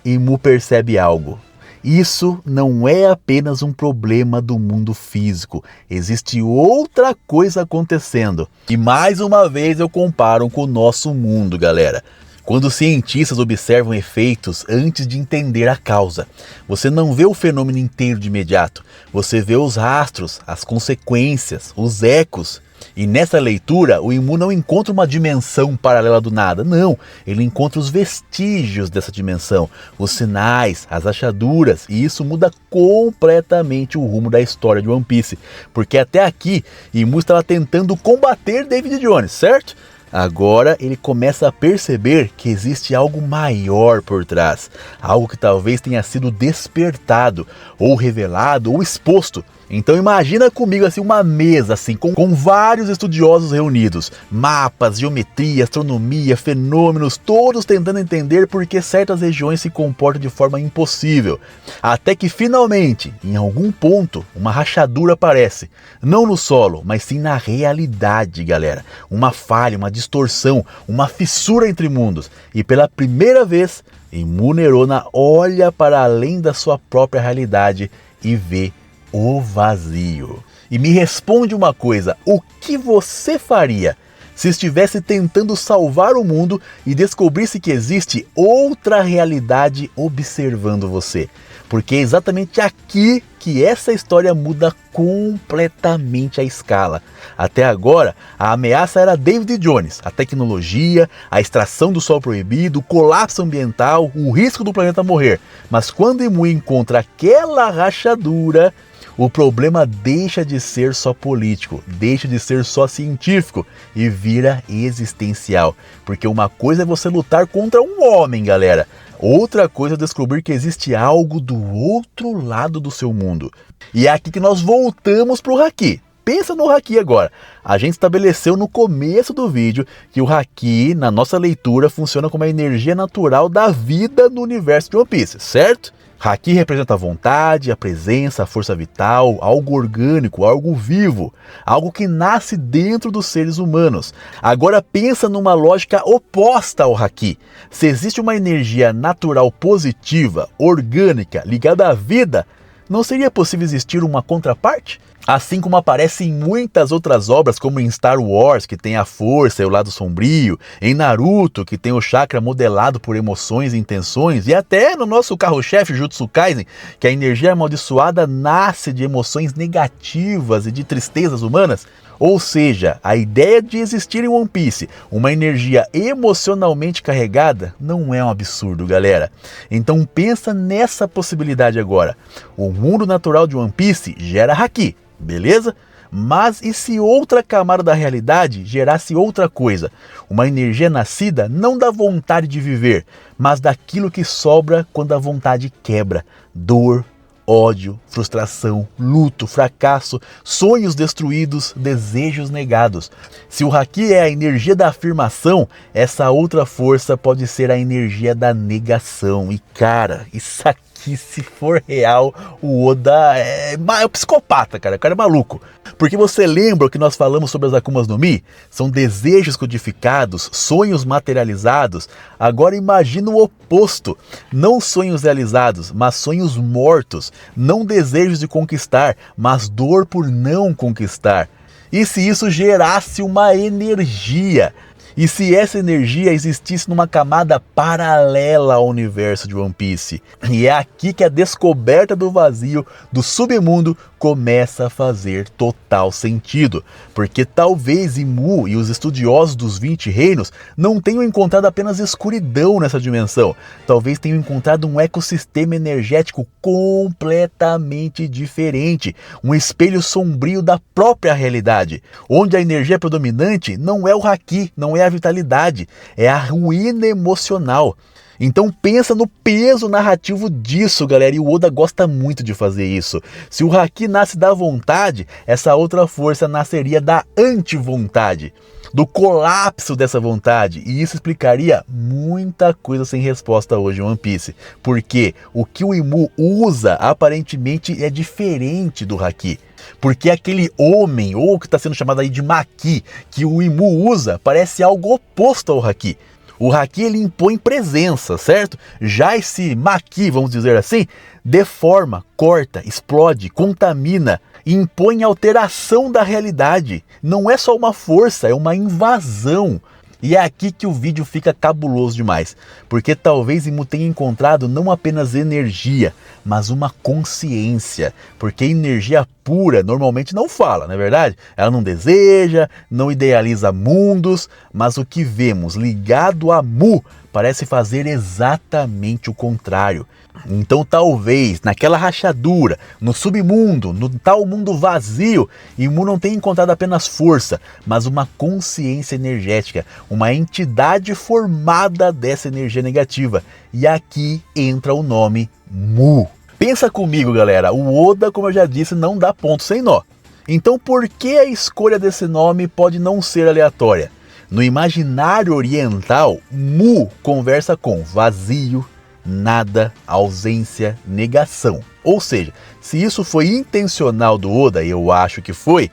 Imu percebe algo. Isso não é apenas um problema do mundo físico, existe outra coisa acontecendo. E mais uma vez eu comparo com o nosso mundo, galera. Quando os cientistas observam efeitos antes de entender a causa, você não vê o fenômeno inteiro de imediato, você vê os rastros, as consequências, os ecos. E nessa leitura, o Imu não encontra uma dimensão paralela do nada, não. Ele encontra os vestígios dessa dimensão, os sinais, as achaduras, e isso muda completamente o rumo da história de One Piece. Porque até aqui, Imu estava tentando combater David Jones, certo? Agora ele começa a perceber que existe algo maior por trás, algo que talvez tenha sido despertado, ou revelado, ou exposto. Então imagina comigo assim uma mesa assim com vários estudiosos reunidos, mapas, geometria, astronomia, fenômenos, todos tentando entender por que certas regiões se comportam de forma impossível. Até que finalmente, em algum ponto, uma rachadura aparece, não no solo, mas sim na realidade, galera. Uma falha, uma distorção, uma fissura entre mundos. E pela primeira vez, Imu Neurona olha para além da sua própria realidade e vê o vazio. E me responde uma coisa, o que você faria se estivesse tentando salvar o mundo e descobrisse que existe outra realidade observando você? Porque é exatamente aqui que essa história muda completamente a escala. Até agora, a ameaça era David Jones, a tecnologia, a extração do sol proibido, o colapso ambiental, o risco do planeta morrer. Mas quando Imu encontra aquela rachadura, o problema deixa de ser só político, deixa de ser só científico e vira existencial. Porque uma coisa é você lutar contra um homem, galera. Outra coisa é descobrir que existe algo do outro lado do seu mundo. E é aqui que nós voltamos para o Haki. Pensa no Haki agora. A gente estabeleceu no começo do vídeo que o Haki, na nossa leitura, funciona como a energia natural da vida no universo de One Piece, certo? Haki representa a vontade, a presença, a força vital, algo orgânico, algo vivo, algo que nasce dentro dos seres humanos. Agora pensa numa lógica oposta ao Haki. Se existe uma energia natural positiva, orgânica, ligada à vida, não seria possível existir uma contraparte? Assim como aparece em muitas outras obras, como em Star Wars, que tem a força e o lado sombrio, em Naruto, que tem o chakra modelado por emoções e intenções, e até no nosso carro-chefe Jujutsu Kaisen, que a energia amaldiçoada nasce de emoções negativas e de tristezas humanas. Ou seja, a ideia de existir em One Piece uma energia emocionalmente carregada não é um absurdo, galera. Então pensa nessa possibilidade agora. O mundo natural de One Piece gera Haki, beleza? Mas e se outra camada da realidade gerasse outra coisa? Uma energia nascida não da vontade de viver, mas daquilo que sobra quando a vontade quebra. Dor, ódio, frustração, luto, fracasso, sonhos destruídos, desejos negados. Se o Haki é a energia da afirmação, essa outra força pode ser a energia da negação. E cara, isso aqui, se for real, o Oda é um psicopata, cara. O cara é maluco. Porque você lembra o que nós falamos sobre as Akumas no Mi? São desejos codificados, sonhos materializados. Agora imagina o oposto. Não sonhos realizados, mas sonhos mortos. Não desejos de conquistar, mas dor por não conquistar. E se isso gerasse uma energia? E se essa energia existisse numa camada paralela ao universo de One Piece? E é aqui que a descoberta do vazio do submundo começa a fazer total sentido. Porque talvez Imu e os estudiosos dos 20 reinos não tenham encontrado apenas escuridão nessa dimensão. Talvez tenham encontrado um ecossistema energético completamente diferente. Um espelho sombrio da própria realidade. Onde a energia predominante não é o Haki, não é a vitalidade, é a ruína emocional. Então pensa no peso narrativo disso, galera, e o Oda gosta muito de fazer isso. Se o Haki nasce da vontade, essa outra força nasceria da anti-vontade, do colapso dessa vontade, e isso explicaria muita coisa sem resposta hoje em One Piece, porque o que o Imu usa aparentemente é diferente do Haki. Porque aquele homem, ou que está sendo chamado aí de Maki, que o Imu usa, parece algo oposto ao Haki. O Haki ele impõe presença, certo? Já esse Maki, vamos dizer assim, deforma, corta, explode, contamina, impõe alteração da realidade. Não é só uma força, é uma invasão. E é aqui que o vídeo fica cabuloso demais, porque talvez Imu tenha encontrado não apenas energia, mas uma consciência, porque energia pura normalmente não fala, não é verdade? Ela não deseja, não idealiza mundos, mas o que vemos ligado a Mu parece fazer exatamente o contrário. Então talvez naquela rachadura, no submundo, no tal mundo vazio, Imu não tenha encontrado apenas força, mas uma consciência energética, uma entidade formada dessa energia negativa. E aqui entra o nome Mu. Pensa comigo, galera, o Oda, como eu já disse, não dá ponto sem nó. Então por que a escolha desse nome pode não ser aleatória? No imaginário oriental, Mu conversa com vazio, nada, ausência, negação. Ou seja, se isso foi intencional do Oda, e eu acho que foi,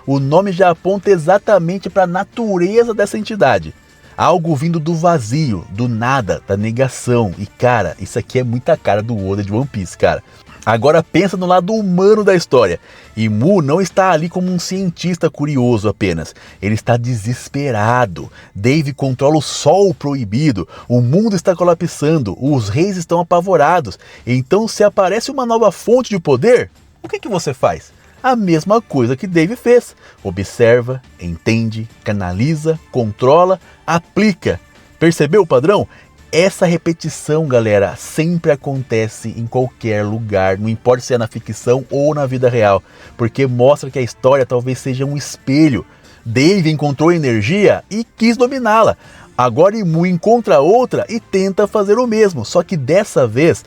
o nome já aponta exatamente para a natureza dessa entidade. Algo vindo do vazio, do nada, da negação. E cara, isso aqui é muita cara do Oda de One Piece, cara. Agora pensa no lado humano da história. Imu não está ali como um cientista curioso apenas. Ele está desesperado. Dave controla o sol proibido. O mundo está colapsando. Os reis estão apavorados. Então se aparece uma nova fonte de poder, o que você faz? A mesma coisa que Dave fez. Observa, entende, canaliza, controla, aplica. Percebeu o padrão? Essa repetição, galera, sempre acontece em qualquer lugar, não importa se é na ficção ou na vida real, porque mostra que a história talvez seja um espelho. Dave encontrou energia e quis dominá-la. Agora Imu encontra outra e tenta fazer o mesmo, só que dessa vez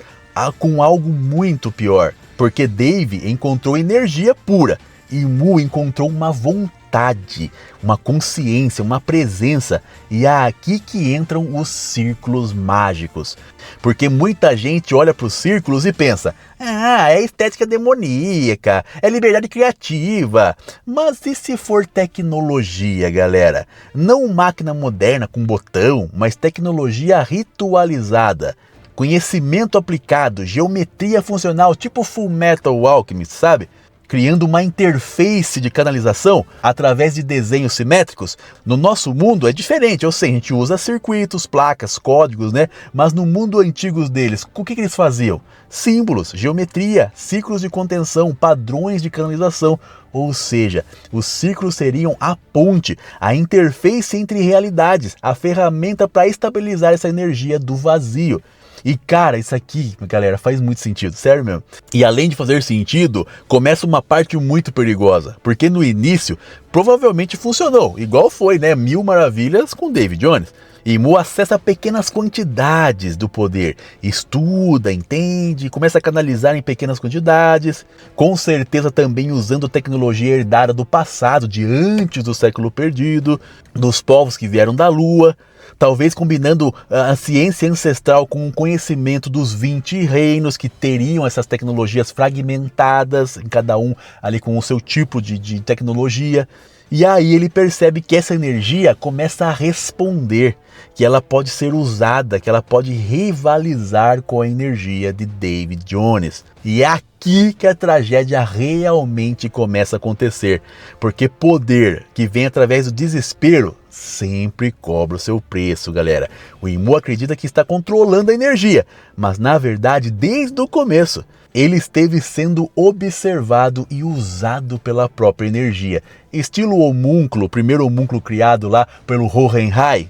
com algo muito pior, porque Dave encontrou energia pura, Imu encontrou uma vontade, uma consciência, uma presença, e é aqui que entram os círculos mágicos. Porque muita gente olha para os círculos e pensa, é estética demoníaca, é liberdade criativa. Mas e se for tecnologia, galera? Não máquina moderna com botão, mas tecnologia ritualizada. Conhecimento aplicado, geometria funcional, tipo Full Metal Alchemist, sabe? Criando uma interface de canalização através de desenhos simétricos. No nosso mundo é diferente, eu sei, a gente usa circuitos, placas, códigos, né? Mas no mundo antigo deles, o que eles faziam? Símbolos, geometria, círculos de contenção, padrões de canalização. Ou seja, os círculos seriam a ponte, a interface entre realidades, a ferramenta para estabilizar essa energia do vazio. E cara, isso aqui, galera, faz muito sentido, sério mesmo. E além de fazer sentido, começa uma parte muito perigosa, porque no início provavelmente funcionou, igual foi, né, Mil Maravilhas com David Jones. Imu acessa pequenas quantidades do poder, estuda, entende, começa a canalizar em pequenas quantidades, com certeza também usando tecnologia herdada do passado, de antes do século perdido, dos povos que vieram da lua, talvez combinando a ciência ancestral com o conhecimento dos 20 reinos que teriam essas tecnologias fragmentadas, em cada um ali com o seu tipo de tecnologia. E aí ele percebe que essa energia começa a responder, que ela pode ser usada, que ela pode rivalizar com a energia de David Jones. E é aqui que a tragédia realmente começa a acontecer, porque poder que vem através do desespero sempre cobra o seu preço, galera. O Imu acredita que está controlando a energia, mas na verdade, desde o começo, ele esteve sendo observado e usado pela própria energia. Estilo homúnculo, o primeiro homúnculo criado lá pelo Hohenheim.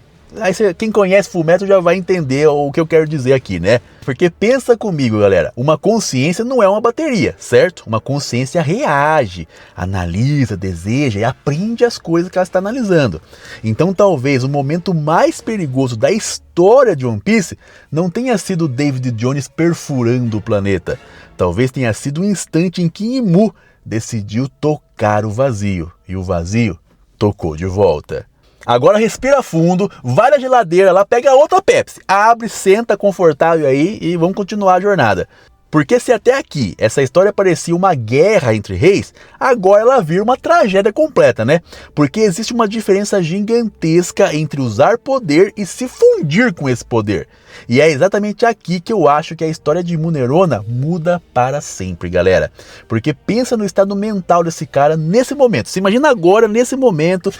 quem conhece Fullmetal já vai entender o que eu quero dizer aqui, né? Porque pensa comigo, galera, uma consciência não é uma bateria, certo? Uma consciência reage, analisa, deseja e aprende as coisas que ela está analisando. Então talvez o momento mais perigoso da história de One Piece não tenha sido David Jones perfurando o planeta. Talvez tenha sido o instante em que Imu decidiu tocar o vazio. E o vazio tocou de volta. Agora respira fundo, vai na geladeira lá, pega outra Pepsi, abre, senta confortável aí e vamos continuar a jornada. Porque se até aqui essa história parecia uma guerra entre reis, agora ela vira uma tragédia completa, né? Porque existe uma diferença gigantesca entre usar poder e se fundir com esse poder. E é exatamente aqui que eu acho que a história de Munerona muda para sempre, galera. Porque pensa no estado mental desse cara nesse momento. Você imagina agora, nesse momento,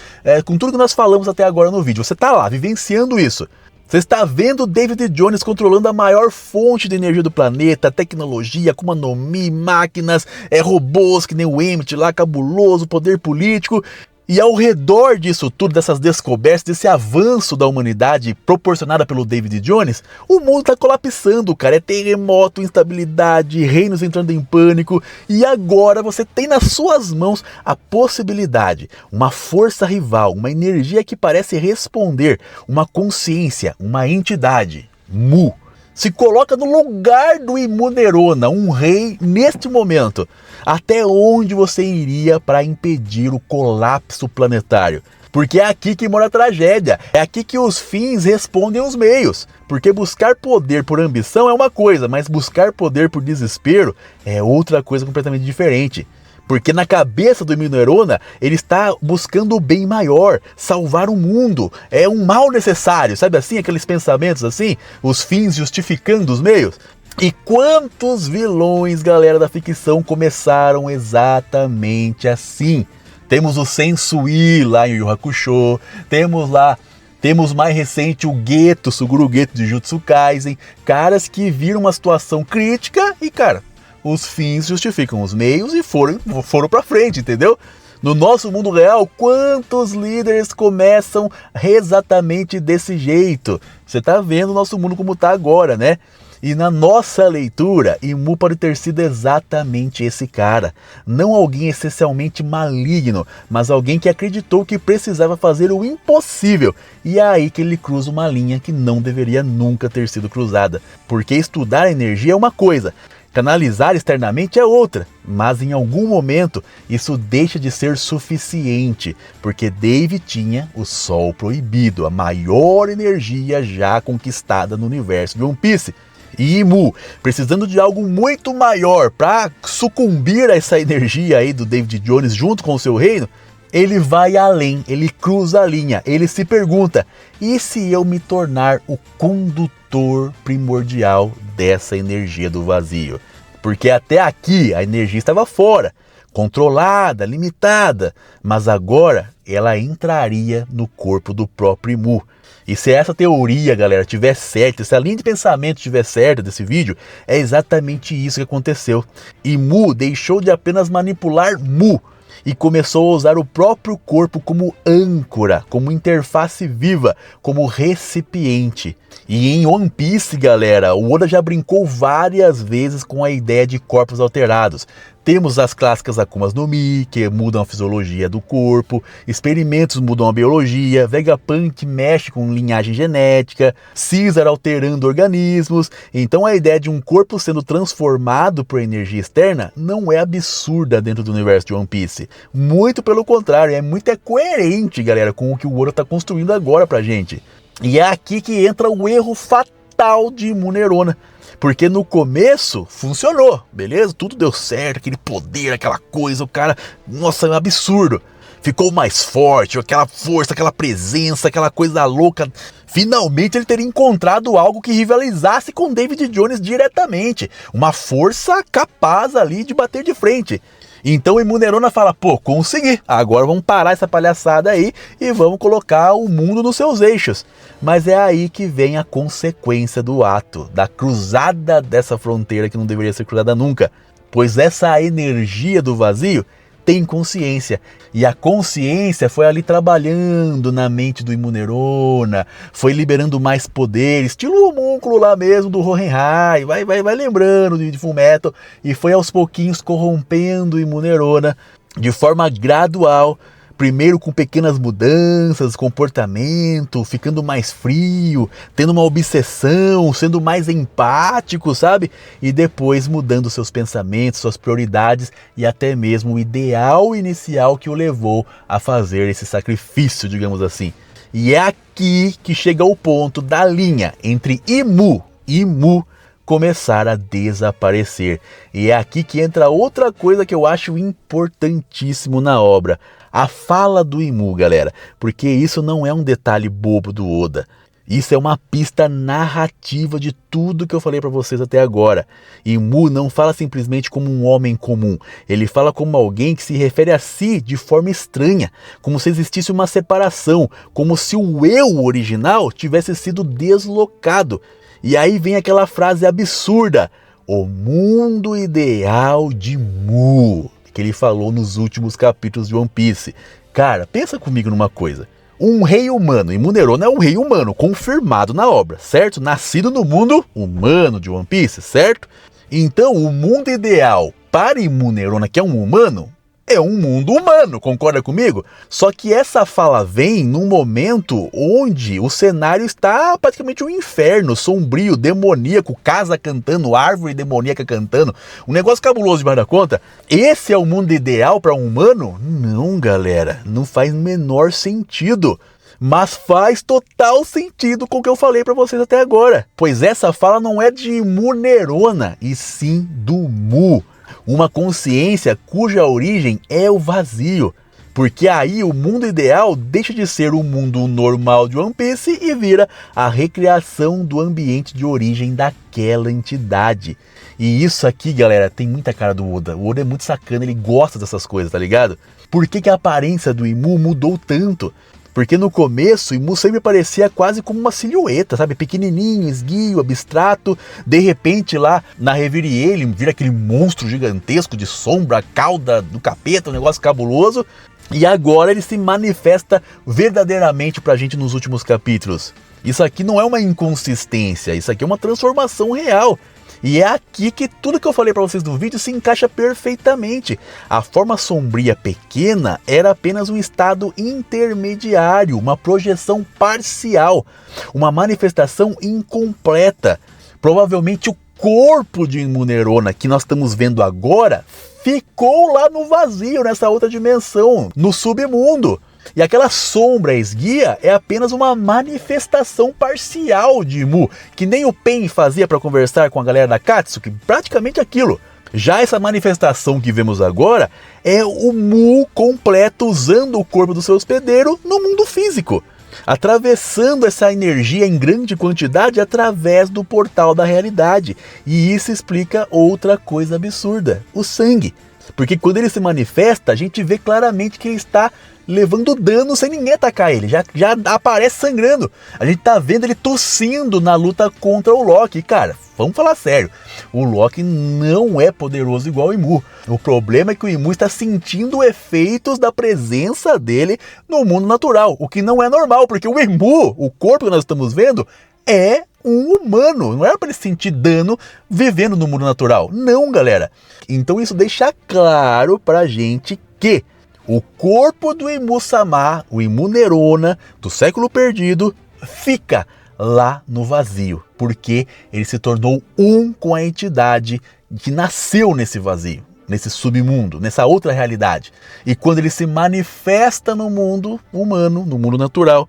com tudo que nós falamos até agora no vídeo. Você tá lá, vivenciando isso. Você está vendo David Jones controlando a maior fonte de energia do planeta, tecnologia, Akuma no Mi, máquinas, robôs que nem o Emmett lá, cabuloso, poder político. E ao redor disso tudo, dessas descobertas, desse avanço da humanidade proporcionada pelo David Jones, o mundo está colapsando, cara. É terremoto, instabilidade, reinos entrando em pânico. E agora você tem nas suas mãos a possibilidade, uma força rival, uma energia que parece responder, uma consciência, uma entidade, Mu. Se coloca no lugar do Imunerona, um rei neste momento. Até onde você iria para impedir o colapso planetário? Porque é aqui que mora a tragédia, é aqui que os fins respondem aos meios. Porque buscar poder por ambição é uma coisa, mas buscar poder por desespero é outra coisa completamente diferente. Porque na cabeça do Imunerona, ele está buscando o bem maior, salvar o mundo, é um mal necessário, sabe assim, aqueles pensamentos assim, os fins justificando os meios. E quantos vilões, galera da ficção, começaram exatamente assim? Temos o Sensui lá em Yu Yu Hakusho, temos mais recente o Geto, Suguru Geto de Jujutsu Kaisen, caras que viram uma situação crítica e, cara, os fins justificam os meios e foram pra frente, entendeu? No nosso mundo real, quantos líderes começam exatamente desse jeito? Você tá vendo o nosso mundo como tá agora, né? E na nossa leitura, Imu pode ter sido exatamente esse cara. Não alguém essencialmente maligno, mas alguém que acreditou que precisava fazer o impossível. E é aí que ele cruza uma linha que não deveria nunca ter sido cruzada. Porque estudar a energia é uma coisa, canalizar externamente é outra, mas em algum momento isso deixa de ser suficiente, porque Dave tinha o Sol Proibido, a maior energia já conquistada no universo de One Piece. E Imu, precisando de algo muito maior para sucumbir a essa energia aí do David Jones junto com o seu reino, ele vai além, ele cruza a linha, ele se pergunta, e se eu me tornar o condutor primordial dessa energia do vazio? Porque até aqui a energia estava fora, controlada, limitada, mas agora ela entraria no corpo do próprio Imu. E se essa teoria, galera, tiver certa, se a linha de pensamento tiver certa desse vídeo, é exatamente isso que aconteceu. Imu deixou de apenas manipular Mu e começou a usar o próprio corpo como âncora, como interface viva, como recipiente. E em One Piece, galera, o Oda já brincou várias vezes com a ideia de corpos alterados. Temos as clássicas Akumas no Mi, que mudam a fisiologia do corpo, experimentos mudam a biologia, Vegapunk mexe com linhagem genética, Caesar alterando organismos. Então a ideia de um corpo sendo transformado por energia externa não é absurda dentro do universo de One Piece. Muito pelo contrário, é muito coerente, galera, com o que o Oda está construindo agora pra gente. E é aqui que entra o erro fatal de Munerona. Porque no começo funcionou, beleza? Tudo deu certo, aquele poder, aquela coisa, o cara, nossa, é um absurdo. Ficou mais forte, aquela força, aquela presença, aquela coisa louca. Finalmente ele teria encontrado algo que rivalizasse com David Jones diretamente. Uma força capaz ali de bater de frente. Então o Imunerona fala, pô, consegui, agora vamos parar essa palhaçada aí e vamos colocar o mundo nos seus eixos. Mas é aí que vem a consequência do ato, da cruzada dessa fronteira que não deveria ser cruzada nunca. Pois essa energia do vazio tem consciência. E a consciência foi ali trabalhando na mente do Imu Neurona, foi liberando mais poder, estilo o homúnculo lá mesmo do Hohenheim, vai lembrando de Fullmetal, e foi aos pouquinhos corrompendo o Imu Neurona de forma gradual. Primeiro com pequenas mudanças, comportamento, ficando mais frio, tendo uma obsessão, sendo mais empático, sabe? E depois mudando seus pensamentos, suas prioridades e até mesmo o ideal inicial que o levou a fazer esse sacrifício, digamos assim. E é aqui que chega o ponto da linha entre Imu e Mu começar a desaparecer. E é aqui que entra outra coisa que eu acho importantíssimo na obra. A fala do Imu, galera, porque isso não é um detalhe bobo do Oda. Isso é uma pista narrativa de tudo que eu falei para vocês até agora. Imu não fala simplesmente como um homem comum. Ele fala como alguém que se refere a si de forma estranha, como se existisse uma separação, como se o eu original tivesse sido deslocado. E aí vem aquela frase absurda: o mundo ideal de Mu, que ele falou nos últimos capítulos de One Piece. Cara, pensa comigo numa coisa. Um rei humano, Imu Neurona é um rei humano, confirmado na obra, certo? Nascido no mundo humano de One Piece, certo? Então, o mundo ideal para Imu Neurona, que é um humano, é um mundo humano, concorda comigo? Só que essa fala vem num momento onde o cenário está praticamente um inferno, sombrio, demoníaco, casa cantando, árvore demoníaca cantando, um negócio cabuloso demais da conta. Esse é o mundo ideal para um humano? Não, galera, não faz menor sentido. Mas faz total sentido com o que eu falei para vocês até agora, pois essa fala não é de Imu Neurona, e sim do Mu. Uma consciência cuja origem é o vazio, porque aí o mundo ideal deixa de ser o mundo normal de One Piece e vira a recriação do ambiente de origem daquela entidade. E isso aqui, galera, tem muita cara do Oda. O Oda é muito sacana, ele gosta dessas coisas, tá ligado? Por que a aparência do Imu mudou tanto? Porque no começo, o Imu sempre parecia quase como uma silhueta, sabe? Pequenininho, esguio, abstrato. De repente, lá na Reverie, ele vira aquele monstro gigantesco de sombra, cauda do capeta, um negócio cabuloso. E agora ele se manifesta verdadeiramente pra gente nos últimos capítulos. Isso aqui não é uma inconsistência, isso aqui é uma transformação real. E é aqui que tudo que eu falei para vocês no vídeo se encaixa perfeitamente. A forma sombria pequena era apenas um estado intermediário, uma projeção parcial, uma manifestação incompleta. Provavelmente o corpo de Imu Neurona que nós estamos vendo agora ficou lá no vazio, nessa outra dimensão, no submundo. E aquela sombra esguia é apenas uma manifestação parcial de Imu, que nem o Pen fazia para conversar com a galera da Katsuki, praticamente aquilo. Já essa manifestação que vemos agora é o Mu completo usando o corpo do seu hospedeiro no mundo físico, atravessando essa energia em grande quantidade através do portal da realidade. E isso explica outra coisa absurda: o sangue. Porque quando ele se manifesta, a gente vê claramente que ele está levando dano sem ninguém atacar ele, já aparece sangrando. A gente tá vendo ele tossindo na luta contra o Loki. E, cara, vamos falar sério, o Loki não é poderoso igual o Imu. O problema é que o Imu está sentindo efeitos da presença dele no mundo natural, o que não é normal, porque o Imu, o corpo que nós estamos vendo, é um humano, não é para ele sentir dano vivendo no mundo natural. Não, galera. Então isso deixa claro pra gente que o corpo do Imu-sama, o Imu Neurona do século perdido, fica lá no vazio, porque ele se tornou um com a entidade que nasceu nesse vazio, nesse submundo, nessa outra realidade. E quando ele se manifesta no mundo humano, no mundo natural,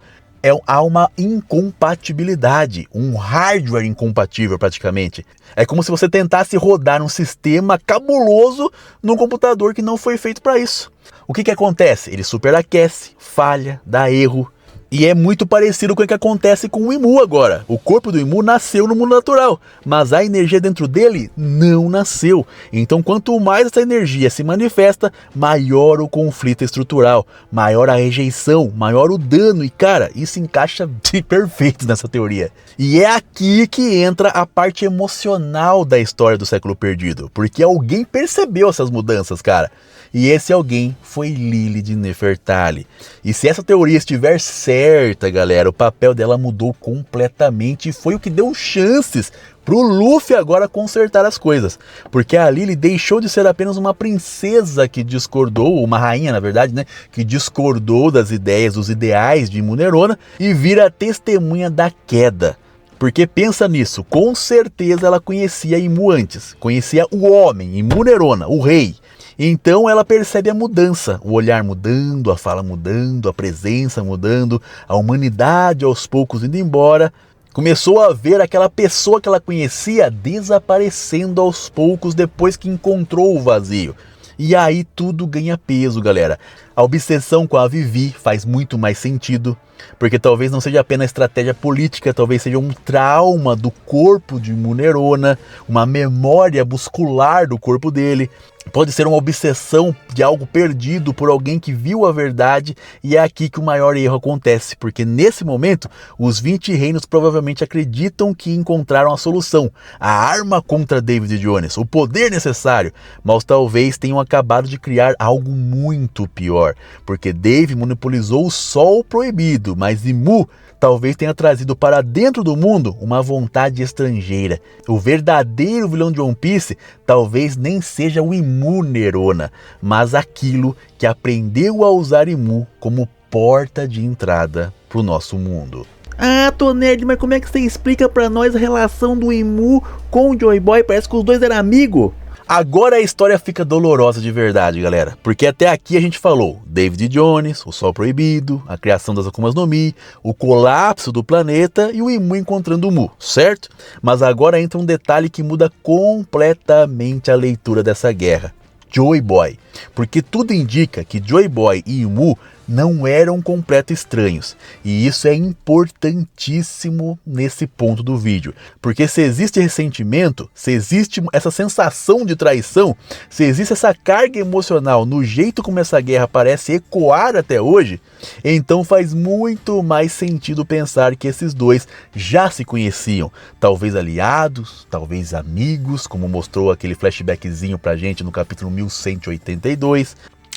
há uma incompatibilidade, um hardware incompatível praticamente. É como se você tentasse rodar um sistema cabuloso num computador que não foi feito para isso. O que acontece? Ele superaquece, falha, dá erro. E é muito parecido com o que acontece com o Imu agora. O corpo do Imu nasceu no mundo natural, mas a energia dentro dele não nasceu. Então, quanto mais essa energia se manifesta, maior o conflito estrutural, maior a rejeição, maior o dano. E cara, isso encaixa de perfeito nessa teoria. E é aqui que entra a parte emocional da história do Século Perdido, porque alguém percebeu essas mudanças, cara. E esse alguém foi Lily de Nefertari. E se essa teoria estiver certa, galera, o papel dela mudou completamente e foi o que deu chances pro Luffy agora consertar as coisas. Porque a Lily deixou de ser apenas uma princesa que discordou, uma rainha na verdade, né? Que discordou das ideias, dos ideais de Imu Nerona e vira testemunha da queda. Porque pensa nisso, com certeza ela conhecia Imu antes, conhecia o homem, Imu Nerona, o rei. Então ela percebe a mudança, o olhar mudando, a fala mudando, a presença mudando, a humanidade aos poucos indo embora. Começou a ver aquela pessoa que ela conhecia desaparecendo aos poucos depois que encontrou o vazio. E aí tudo ganha peso, galera. A obsessão com a Vivi faz muito mais sentido, porque talvez não seja apenas estratégia política, talvez seja um trauma do corpo de Imu Nerona, uma memória muscular do corpo dele. Pode ser uma obsessão de algo perdido por alguém que viu a verdade, e é aqui que o maior erro acontece, porque nesse momento os 20 reinos provavelmente acreditam que encontraram a solução, a arma contra David Jones, o poder necessário, mas talvez tenham acabado de criar algo muito pior, porque Dave monopolizou o Sol Proibido, mas Imu talvez tenha trazido para dentro do mundo uma vontade estrangeira. O verdadeiro vilão de One Piece talvez nem seja o Imu Nerona, mas aquilo que aprendeu a usar Imu como porta de entrada para o nosso mundo.
Ah, Tonerd, mas como é que você explica pra nós a relação do Imu com o Joy Boy? Parece que os dois eram amigos.
Agora a história fica dolorosa de verdade, galera, porque até aqui a gente falou David Jones, o Sol Proibido, a criação das Akumas no Mi, o colapso do planeta e o Imu encontrando o Mu, certo? Mas agora entra um detalhe que muda completamente a leitura dessa guerra. Joy Boy, porque tudo indica que Joy Boy e Imu não eram completos estranhos, e isso é importantíssimo nesse ponto do vídeo, porque se existe ressentimento, se existe essa sensação de traição, se existe essa carga emocional no jeito como essa guerra parece ecoar até hoje, então faz muito mais sentido pensar que esses dois já se conheciam, talvez aliados, talvez amigos, como mostrou aquele flashbackzinho pra gente no capítulo 1182,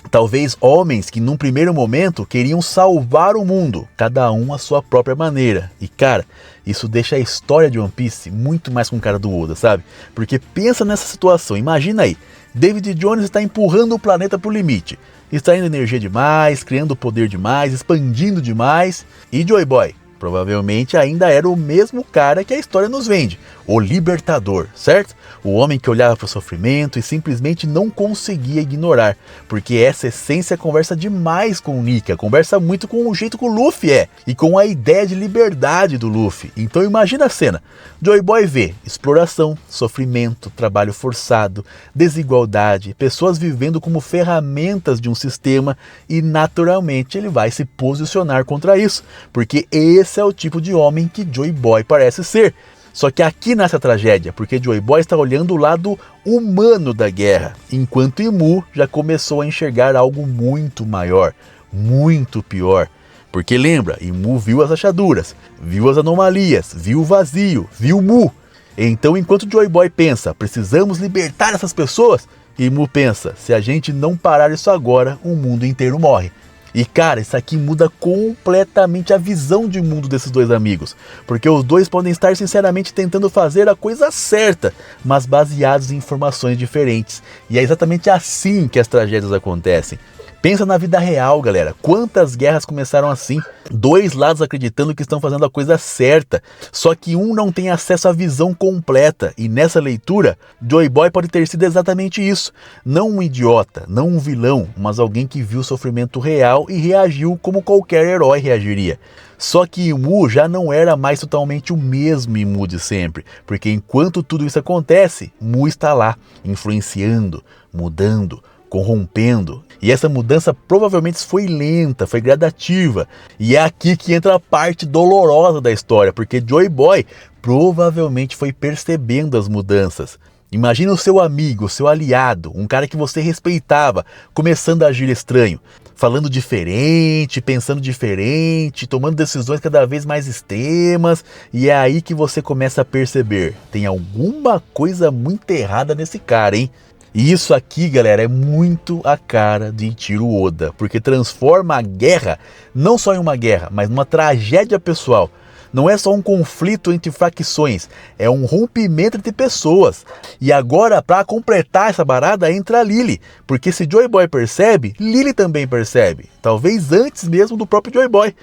talvez homens que num primeiro momento queriam salvar o mundo, cada um à sua própria maneira. E cara, isso deixa a história de One Piece muito mais com cara do Oda, sabe? Porque pensa nessa situação, imagina aí, David Jones está empurrando o planeta pro limite, extraindo energia demais, criando poder demais, expandindo demais, e Joy Boy provavelmente ainda era o mesmo cara que a história nos vende, o libertador, certo? O homem que olhava para o sofrimento e simplesmente não conseguia ignorar, porque essa essência conversa demais com o Nika, conversa muito com o jeito que o Luffy é, e com a ideia de liberdade do Luffy. Então imagina a cena, Joy Boy vê exploração, sofrimento, trabalho forçado, desigualdade, pessoas vivendo como ferramentas de um sistema, e naturalmente ele vai se posicionar contra isso, porque esse é o tipo de homem que Joy Boy parece ser. Só que aqui nessa tragédia, porque Joy Boy está olhando o lado humano da guerra, enquanto Imu já começou a enxergar algo muito maior, muito pior. Porque lembra, Imu viu as rachaduras, viu as anomalias, viu o vazio, viu Mu. Então enquanto Joy Boy pensa, precisamos libertar essas pessoas, Imu pensa, se a gente não parar isso agora, o mundo inteiro morre. E cara, isso aqui muda completamente a visão de mundo desses dois amigos, porque os dois podem estar sinceramente tentando fazer a coisa certa, mas baseados em informações diferentes, e é exatamente assim que as tragédias acontecem. Pensa na vida real, galera, quantas guerras começaram assim, dois lados acreditando que estão fazendo a coisa certa, só que um não tem acesso à visão completa, e nessa leitura, Joy Boy pode ter sido exatamente isso, não um idiota, não um vilão, mas alguém que viu o sofrimento real e reagiu como qualquer herói reagiria. Só que Imu já não era mais totalmente o mesmo Imu de sempre, porque enquanto tudo isso acontece, Mu está lá, influenciando, mudando, corrompendo. E essa mudança provavelmente foi lenta, foi gradativa. E é aqui que entra a parte dolorosa da história, porque Joy Boy provavelmente foi percebendo as mudanças. Imagina o seu amigo, o seu aliado, um cara que você respeitava, começando a agir estranho, falando diferente, pensando diferente, tomando decisões cada vez mais extremas, e é aí que você começa a perceber, tem alguma coisa muito errada nesse cara, hein? E isso aqui, galera, é muito a cara de Eiichiro Oda, porque transforma a guerra não só em uma guerra, mas numa tragédia pessoal. Não é só um conflito entre facções, é um rompimento entre pessoas. E agora, para completar essa barada, entra a Lily. Porque se Joy Boy percebe, Lily também percebe. Talvez antes mesmo do próprio Joy Boy.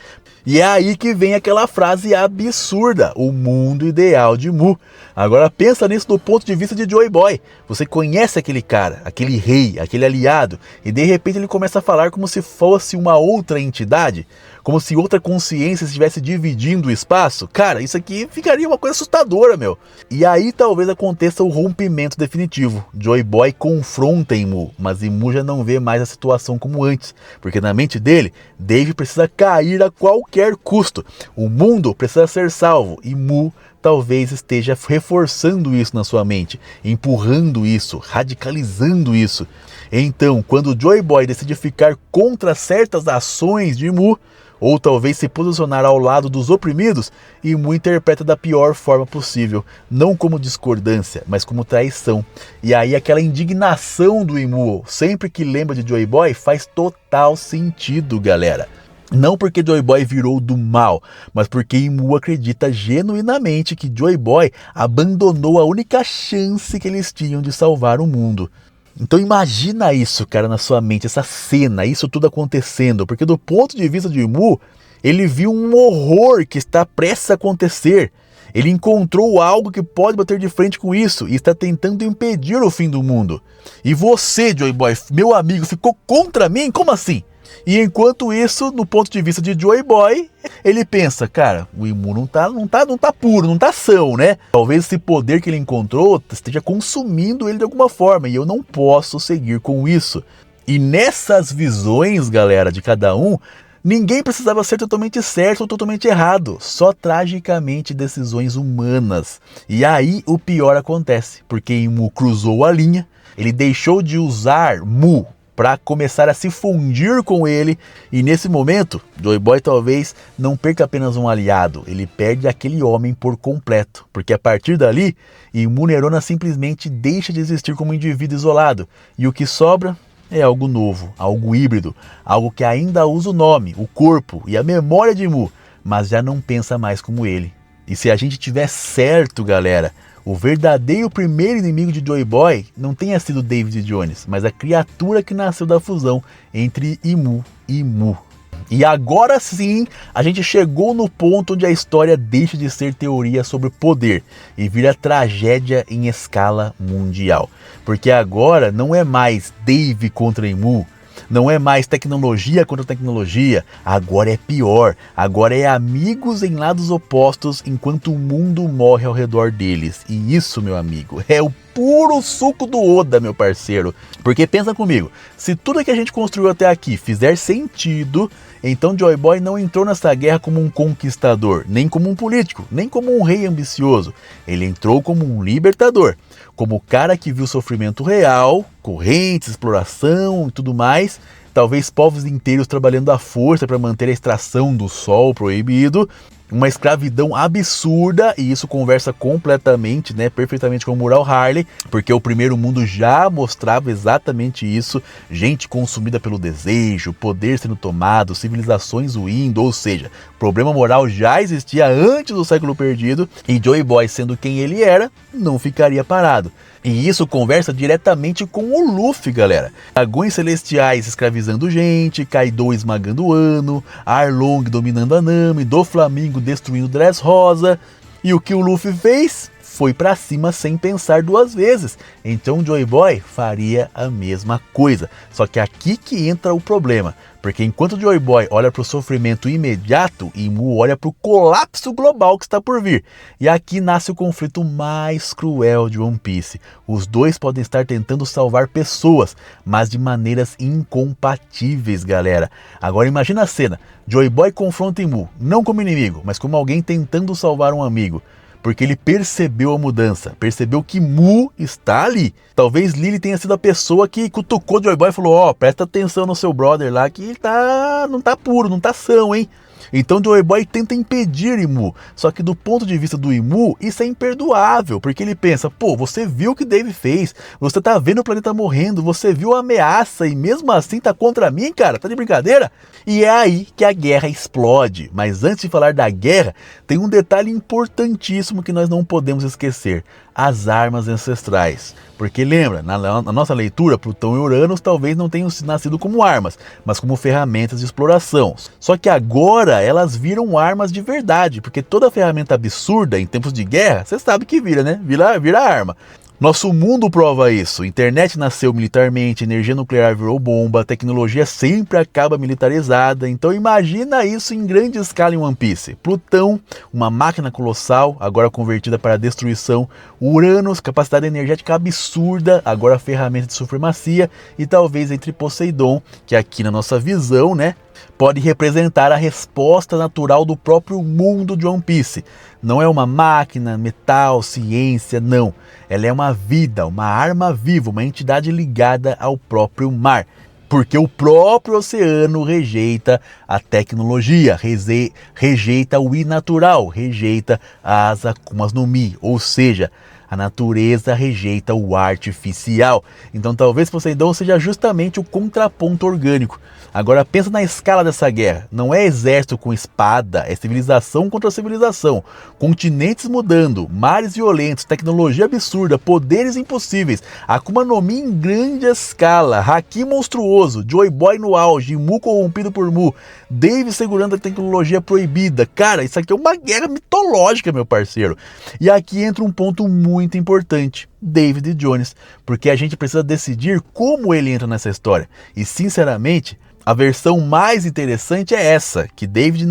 E é aí que vem aquela frase absurda, o mundo ideal de Mu. Agora pensa nisso do ponto de vista de Joy Boy. Você conhece aquele cara, aquele rei, aquele aliado, e de repente ele começa a falar como se fosse uma outra entidade, como se outra consciência estivesse dividindo o espaço. Cara, isso aqui ficaria uma coisa assustadora, meu. E aí talvez aconteça o rompimento definitivo. Joy Boy confronta Imu, mas Imu já não vê mais a situação como antes, porque na mente dele, Dave precisa cair a qualquer custo. O mundo precisa ser salvo e Mu talvez esteja reforçando isso na sua mente, empurrando isso, radicalizando isso. Então, quando Joy Boy decide ficar contra certas ações de Mu, ou talvez se posicionar ao lado dos oprimidos, Imu interpreta da pior forma possível, não como discordância, mas como traição. E aí aquela indignação do Imu, sempre que lembra de Joy Boy, faz total sentido, galera. Não porque Joy Boy virou do mal, mas porque Imu acredita genuinamente que Joy Boy abandonou a única chance que eles tinham de salvar o mundo. Então imagina isso, cara, na sua mente, essa cena, isso tudo acontecendo, porque do ponto de vista de Imu, ele viu um horror que está prestes a acontecer. Ele encontrou algo que pode bater de frente com isso e está tentando impedir o fim do mundo. E você, Joy Boy, meu amigo, ficou contra mim? Como assim? E enquanto isso, no ponto de vista de Joy Boy, ele pensa, cara, o Imu não tá puro, não tá são, né? Talvez esse poder que ele encontrou esteja consumindo ele de alguma forma, e eu não posso seguir com isso. E nessas visões, galera, de cada um, ninguém precisava ser totalmente certo ou totalmente errado, só tragicamente decisões humanas. E aí o pior acontece, porque Imu cruzou a linha, ele deixou de usar Mu para começar a se fundir com ele, e nesse momento, Joy Boy talvez não perca apenas um aliado, ele perde aquele homem por completo, porque a partir dali, Imu Nerona simplesmente deixa de existir como indivíduo isolado, e o que sobra é algo novo, algo híbrido, algo que ainda usa o nome, o corpo e a memória de Imu, mas já não pensa mais como ele. E se a gente tiver certo, galera, o verdadeiro primeiro inimigo de Joy Boy não tenha sido David Jones, mas a criatura que nasceu da fusão entre Imu e Mu. E agora sim, a gente chegou no ponto onde a história deixa de ser teoria sobre poder e vira tragédia em escala mundial. Porque agora não é mais Dave contra Imu, não é mais tecnologia contra tecnologia, agora é pior, agora é amigos em lados opostos enquanto o mundo morre ao redor deles. E isso, meu amigo, é o puro suco do Oda, meu parceiro. Porque pensa comigo, se tudo que a gente construiu até aqui fizer sentido, então Joy Boy não entrou nessa guerra como um conquistador, nem como um político, nem como um rei ambicioso. Ele entrou como um libertador, como o cara que viu o sofrimento real, correntes, exploração e tudo mais, talvez povos inteiros trabalhando à força para manter a extração do sol proibido, uma escravidão absurda, e isso conversa completamente, perfeitamente com o Mural Harley, porque o primeiro mundo já mostrava exatamente isso, gente consumida pelo desejo, poder sendo tomado, civilizações ruindo, ou seja, problema moral já existia antes do século perdido, e Joy Boy, sendo quem ele era, não ficaria parado. E isso conversa diretamente com o Luffy, galera. Dragões celestiais escravizando gente, Kaido esmagando Wano, Arlong dominando a Nami, Doflamingo destruindo Dressrosa. E o que o Luffy fez? foi pra cima sem pensar duas vezes. Então Joy Boy faria a mesma coisa. Só que aqui que entra o problema. Porque enquanto Joy Boy olha para o sofrimento imediato, Imu olha para o colapso global que está por vir. E aqui nasce o conflito mais cruel de One Piece. Os dois podem estar tentando salvar pessoas, mas de maneiras incompatíveis, galera. Agora imagina a cena. Joy Boy confronta Imu, não como inimigo, mas como alguém tentando salvar um amigo. Porque ele percebeu a mudança, percebeu que Mu está ali. Talvez Lily tenha sido a pessoa que cutucou Joy Boy e falou: ó, presta atenção no seu brother lá que ele não tá puro, não tá são, hein? Então Joy Boy tenta impedir Imu, só que do ponto de vista do Imu, isso é imperdoável, porque ele pensa: pô, você viu o que Dave fez, você tá vendo o planeta morrendo, você viu a ameaça e mesmo assim tá contra mim, cara, tá de brincadeira? E é aí que a guerra explode. Mas antes de falar da guerra, tem um detalhe importantíssimo que nós não podemos esquecer: as armas ancestrais. Porque lembra, na nossa leitura, Plutão e Uranus talvez não tenham nascido como armas, mas como ferramentas de exploração. Só que agora elas viram armas de verdade, porque toda ferramenta absurda em tempos de guerra, você sabe que vira, né? Vira arma. Nosso mundo prova isso. Internet nasceu militarmente, energia nuclear virou bomba, a tecnologia sempre acaba militarizada. Então imagina isso em grande escala em One Piece. Plutão, uma máquina colossal, agora convertida para a destruição. Uranus, capacidade energética absurda, agora ferramenta de supremacia. E talvez entre Poseidon, que aqui na nossa visão, né, pode representar a resposta natural do próprio mundo de One Piece. Não é uma máquina, metal, ciência, não. Ela é uma vida, uma arma viva, uma entidade ligada ao próprio mar. Porque o próprio oceano rejeita a tecnologia, rejeita o inatural, rejeita as Akumas no Mi, ou seja, a natureza rejeita o artificial. Então talvez Poseidon seja justamente o contraponto orgânico. Agora pensa na escala dessa guerra. Não é exército com espada, é civilização contra civilização. Continentes mudando, mares violentos, tecnologia absurda, poderes impossíveis. Akuma no Mi em grande escala, Haki monstruoso, Joy Boy no auge, Mu corrompido por Mu, Dave segurando a tecnologia proibida. Cara, isso aqui é uma guerra mitológica, meu parceiro. E aqui entra um ponto muito importante: David Jones, porque a gente precisa decidir como ele entra nessa história. E sinceramente, a versão mais interessante é essa, que David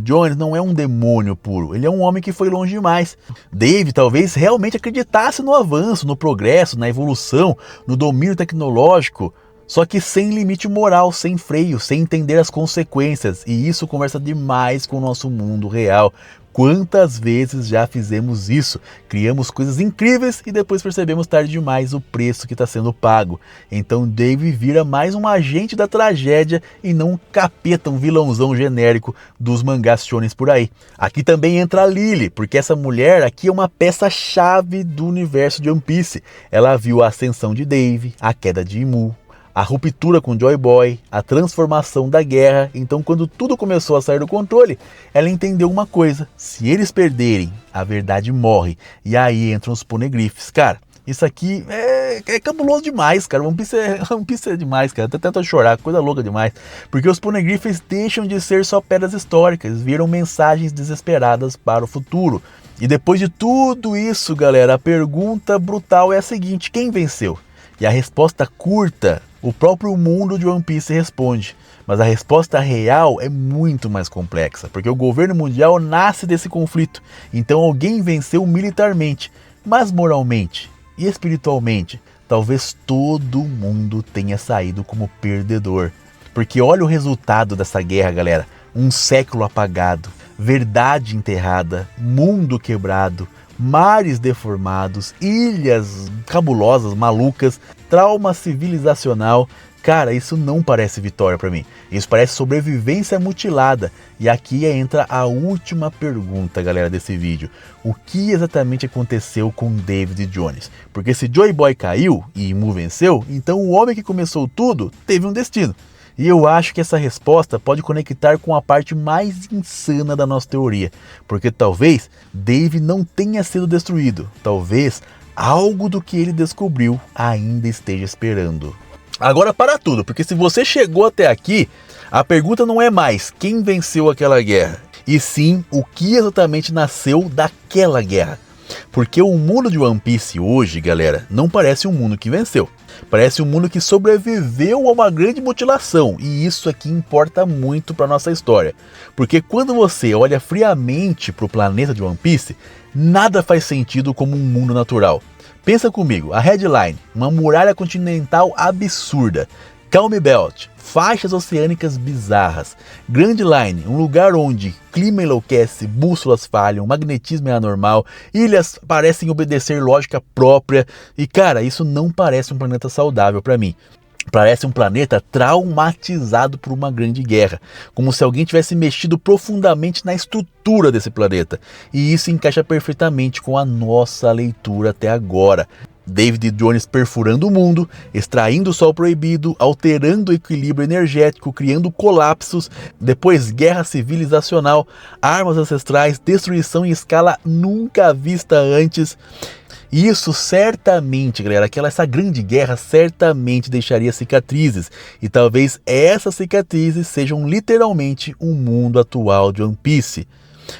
Jones não é um demônio puro, ele é um homem que foi longe demais. David talvez realmente acreditasse no avanço, no progresso, na evolução, no domínio tecnológico, só que sem limite moral, sem freio, sem entender as consequências, e isso conversa demais com o nosso mundo real. Quantas vezes já fizemos isso? Criamos coisas incríveis e depois percebemos tarde demais o preço que está sendo pago. Então Dave vira mais um agente da tragédia e não um capeta, um vilãozão genérico dos mangás shonens por aí. Aqui também entra a Lily, porque essa mulher aqui é uma peça-chave do universo de One Piece. Ela viu a ascensão de Dave, a queda de Imu, a ruptura com Joy Boy, a transformação da guerra. Então quando tudo começou a sair do controle, ela entendeu uma coisa: se eles perderem, a verdade morre. E aí entram os poneglyphs. Cara, isso aqui é cabuloso demais, cara. One Piece é demais, cara. Até tento chorar, coisa louca demais. Porque os poneglyphs deixam de ser só pedras históricas, viram mensagens desesperadas para o futuro. E depois de tudo isso, galera, a pergunta brutal é a seguinte: quem venceu? E a resposta curta, o próprio mundo de One Piece responde. Mas a resposta real é muito mais complexa, porque o governo mundial nasce desse conflito. Então alguém venceu militarmente, mas moralmente e espiritualmente, talvez todo mundo tenha saído como perdedor. Porque olha o resultado dessa guerra, galera: um século apagado, verdade enterrada, mundo quebrado, mares deformados, ilhas cabulosas, malucas, trauma civilizacional. Cara, isso não parece vitória pra mim. Isso parece sobrevivência mutilada. E aqui entra a última pergunta, galera, desse vídeo: o que exatamente aconteceu com David Jones? Porque se Joy Boy caiu e Imu venceu, então o homem que começou tudo teve um destino. E eu acho que essa resposta pode conectar com a parte mais insana da nossa teoria. Porque talvez Dave não tenha sido destruído. Talvez algo do que ele descobriu ainda esteja esperando. Agora para tudo, porque se você chegou até aqui, a pergunta não é mais quem venceu aquela guerra, e sim o que exatamente nasceu daquela guerra. Porque o mundo de One Piece hoje, galera, não parece um mundo que venceu. Parece um mundo que sobreviveu a uma grande mutilação, e isso aqui importa muito para nossa história. Porque quando você olha friamente para o planeta de One Piece, nada faz sentido como um mundo natural. Pensa comigo, a headline, uma muralha continental absurda, Calm Belt, faixas oceânicas bizarras, Grand Line, um lugar onde clima enlouquece, bússolas falham, magnetismo é anormal, ilhas parecem obedecer lógica própria, e cara, isso não parece um planeta saudável para mim. Parece um planeta traumatizado por uma grande guerra, como se alguém tivesse mexido profundamente na estrutura desse planeta, e isso encaixa perfeitamente com a nossa leitura até agora. David Jones perfurando o mundo, extraindo o sol proibido, alterando o equilíbrio energético, criando colapsos, depois guerra civilizacional, armas ancestrais, destruição em escala nunca vista antes. Isso certamente, galera, essa grande guerra certamente deixaria cicatrizes, e talvez essas cicatrizes sejam literalmente o mundo atual de One Piece.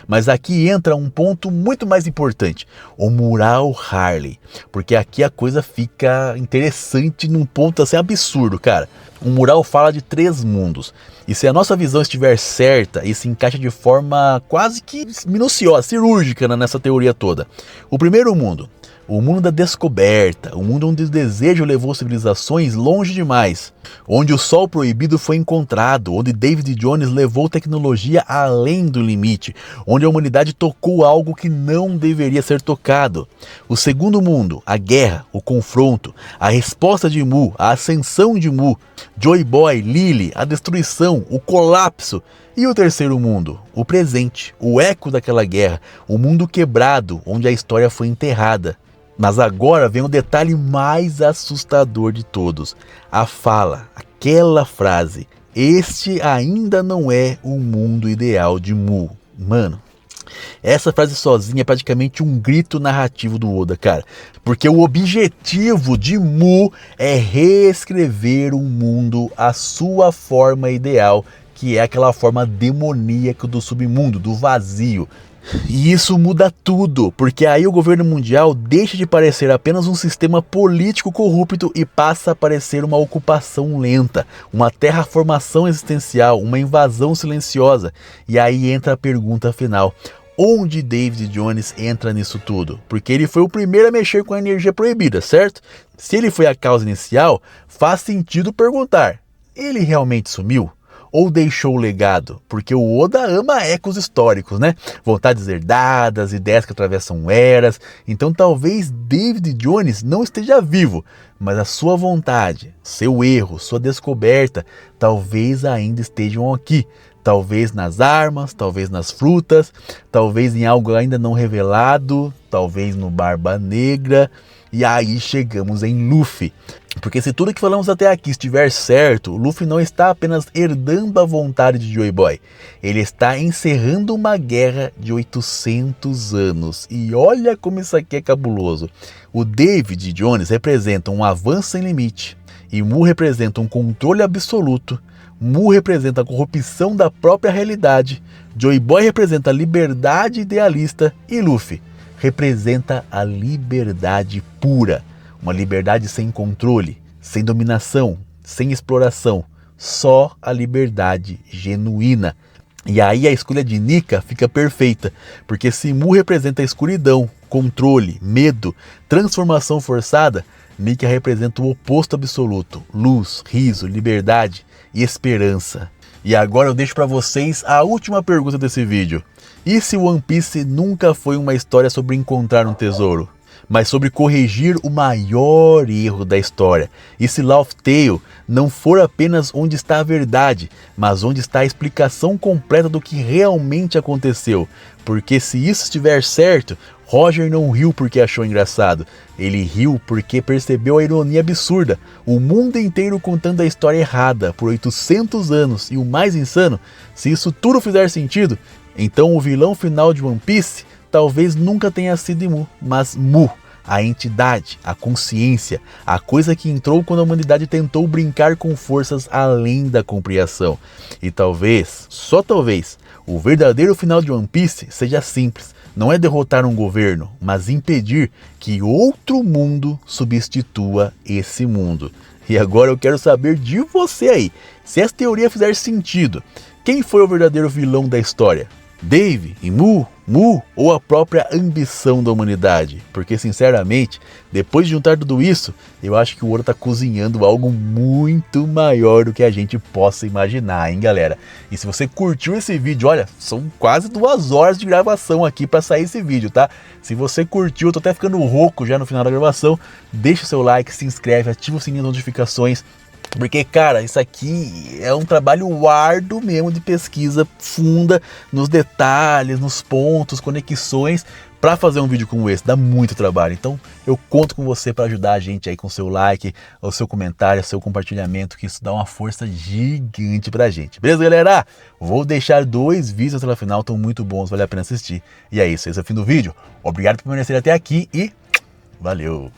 Mas aqui entra um ponto muito mais importante, o mural Harley, porque aqui a coisa fica interessante num ponto assim absurdo, cara. O mural fala de 3 mundos, e se a nossa visão estiver certa, e se encaixa de forma quase que minuciosa, cirúrgica nessa teoria toda. O primeiro mundo, o mundo da descoberta, o mundo onde o desejo levou civilizações longe demais, onde o sol proibido foi encontrado, onde David Jones levou tecnologia além do limite, onde a humanidade tocou algo que não deveria ser tocado. O segundo mundo, a guerra, o confronto, a resposta de Mu, a ascensão de Mu, Joy Boy, Lily, a destruição, o colapso. E o terceiro mundo, o presente, o eco daquela guerra, o mundo quebrado, onde a história foi enterrada. Mas agora vem o detalhe mais assustador de todos, a fala, aquela frase, este ainda não é o mundo ideal de Mu. Mano, essa frase sozinha é praticamente um grito narrativo do Oda, cara, porque o objetivo de Mu é reescrever o mundo à sua forma ideal, que é aquela forma demoníaca do submundo, do vazio. E isso muda tudo, porque aí o governo mundial deixa de parecer apenas um sistema político corrupto e passa a parecer uma ocupação lenta, uma terraformação existencial, uma invasão silenciosa. E aí entra a pergunta final: onde David Jones entra nisso tudo? Porque ele foi o primeiro a mexer com a energia proibida, certo? Se ele foi a causa inicial, faz sentido perguntar: ele realmente sumiu? Ou deixou o legado? Porque o Oda ama ecos históricos, né? Vontades herdadas, ideias que atravessam eras. Então talvez David Jones não esteja vivo, mas a sua vontade, seu erro, sua descoberta, talvez ainda estejam aqui. Talvez nas armas, talvez nas frutas, talvez em algo ainda não revelado, talvez no Barba Negra. E aí chegamos em Luffy. Porque se tudo que falamos até aqui estiver certo, Luffy não está apenas herdando a vontade de Joy Boy. Ele está encerrando uma guerra de 800 anos. E olha como isso aqui é cabuloso. O David Jones representa um avanço sem limite. E Mu representa um controle absoluto. Mu representa a corrupção da própria realidade. Joy Boy representa a liberdade idealista. E Luffy representa a liberdade pura. Uma liberdade sem controle, sem dominação, sem exploração. Só a liberdade genuína. E aí a escolha de Nika fica perfeita. Porque se Mu representa a escuridão, controle, medo, transformação forçada, Nika representa o oposto absoluto. Luz, riso, liberdade e esperança. E agora eu deixo para vocês a última pergunta desse vídeo. E se One Piece nunca foi uma história sobre encontrar um tesouro, mas sobre corrigir o maior erro da história? E se Laugh Tale não for apenas onde está a verdade, mas onde está a explicação completa do que realmente aconteceu? Porque se isso estiver certo, Roger não riu porque achou engraçado. Ele riu porque percebeu a ironia absurda. O mundo inteiro contando a história errada por 800 anos. E o mais insano, se isso tudo fizer sentido, então o vilão final de One Piece talvez nunca tenha sido Mu, mas Mu, a entidade, a consciência, a coisa que entrou quando a humanidade tentou brincar com forças além da compreensão. E talvez, só talvez, o verdadeiro final de One Piece seja simples. Não é derrotar um governo, mas impedir que outro mundo substitua esse mundo. E agora eu quero saber de você aí, se essa teoria fizer sentido. Quem foi o verdadeiro vilão da história? Dave, Imu, Mu ou a própria ambição da humanidade? Porque sinceramente, depois de juntar tudo isso, eu acho que o Oda está cozinhando algo muito maior do que a gente possa imaginar, hein, galera? E se você curtiu esse vídeo, olha, são quase 2 horas de gravação aqui para sair esse vídeo, tá? Se você curtiu, eu tô até ficando rouco já no final da gravação, deixa o seu like, se inscreve, ativa o sininho de notificações. Porque, cara, isso aqui é um trabalho árduo mesmo de pesquisa funda nos detalhes, nos pontos, conexões, para fazer um vídeo como esse. Dá muito trabalho. Então, eu conto com você para ajudar a gente aí com seu like, o seu comentário, o seu compartilhamento, que isso dá uma força gigante pra gente. Beleza, galera? Vou deixar 2 vídeos até o final, estão muito bons, vale a pena assistir. E é isso, esse é o fim do vídeo. Obrigado por permanecer até aqui e valeu!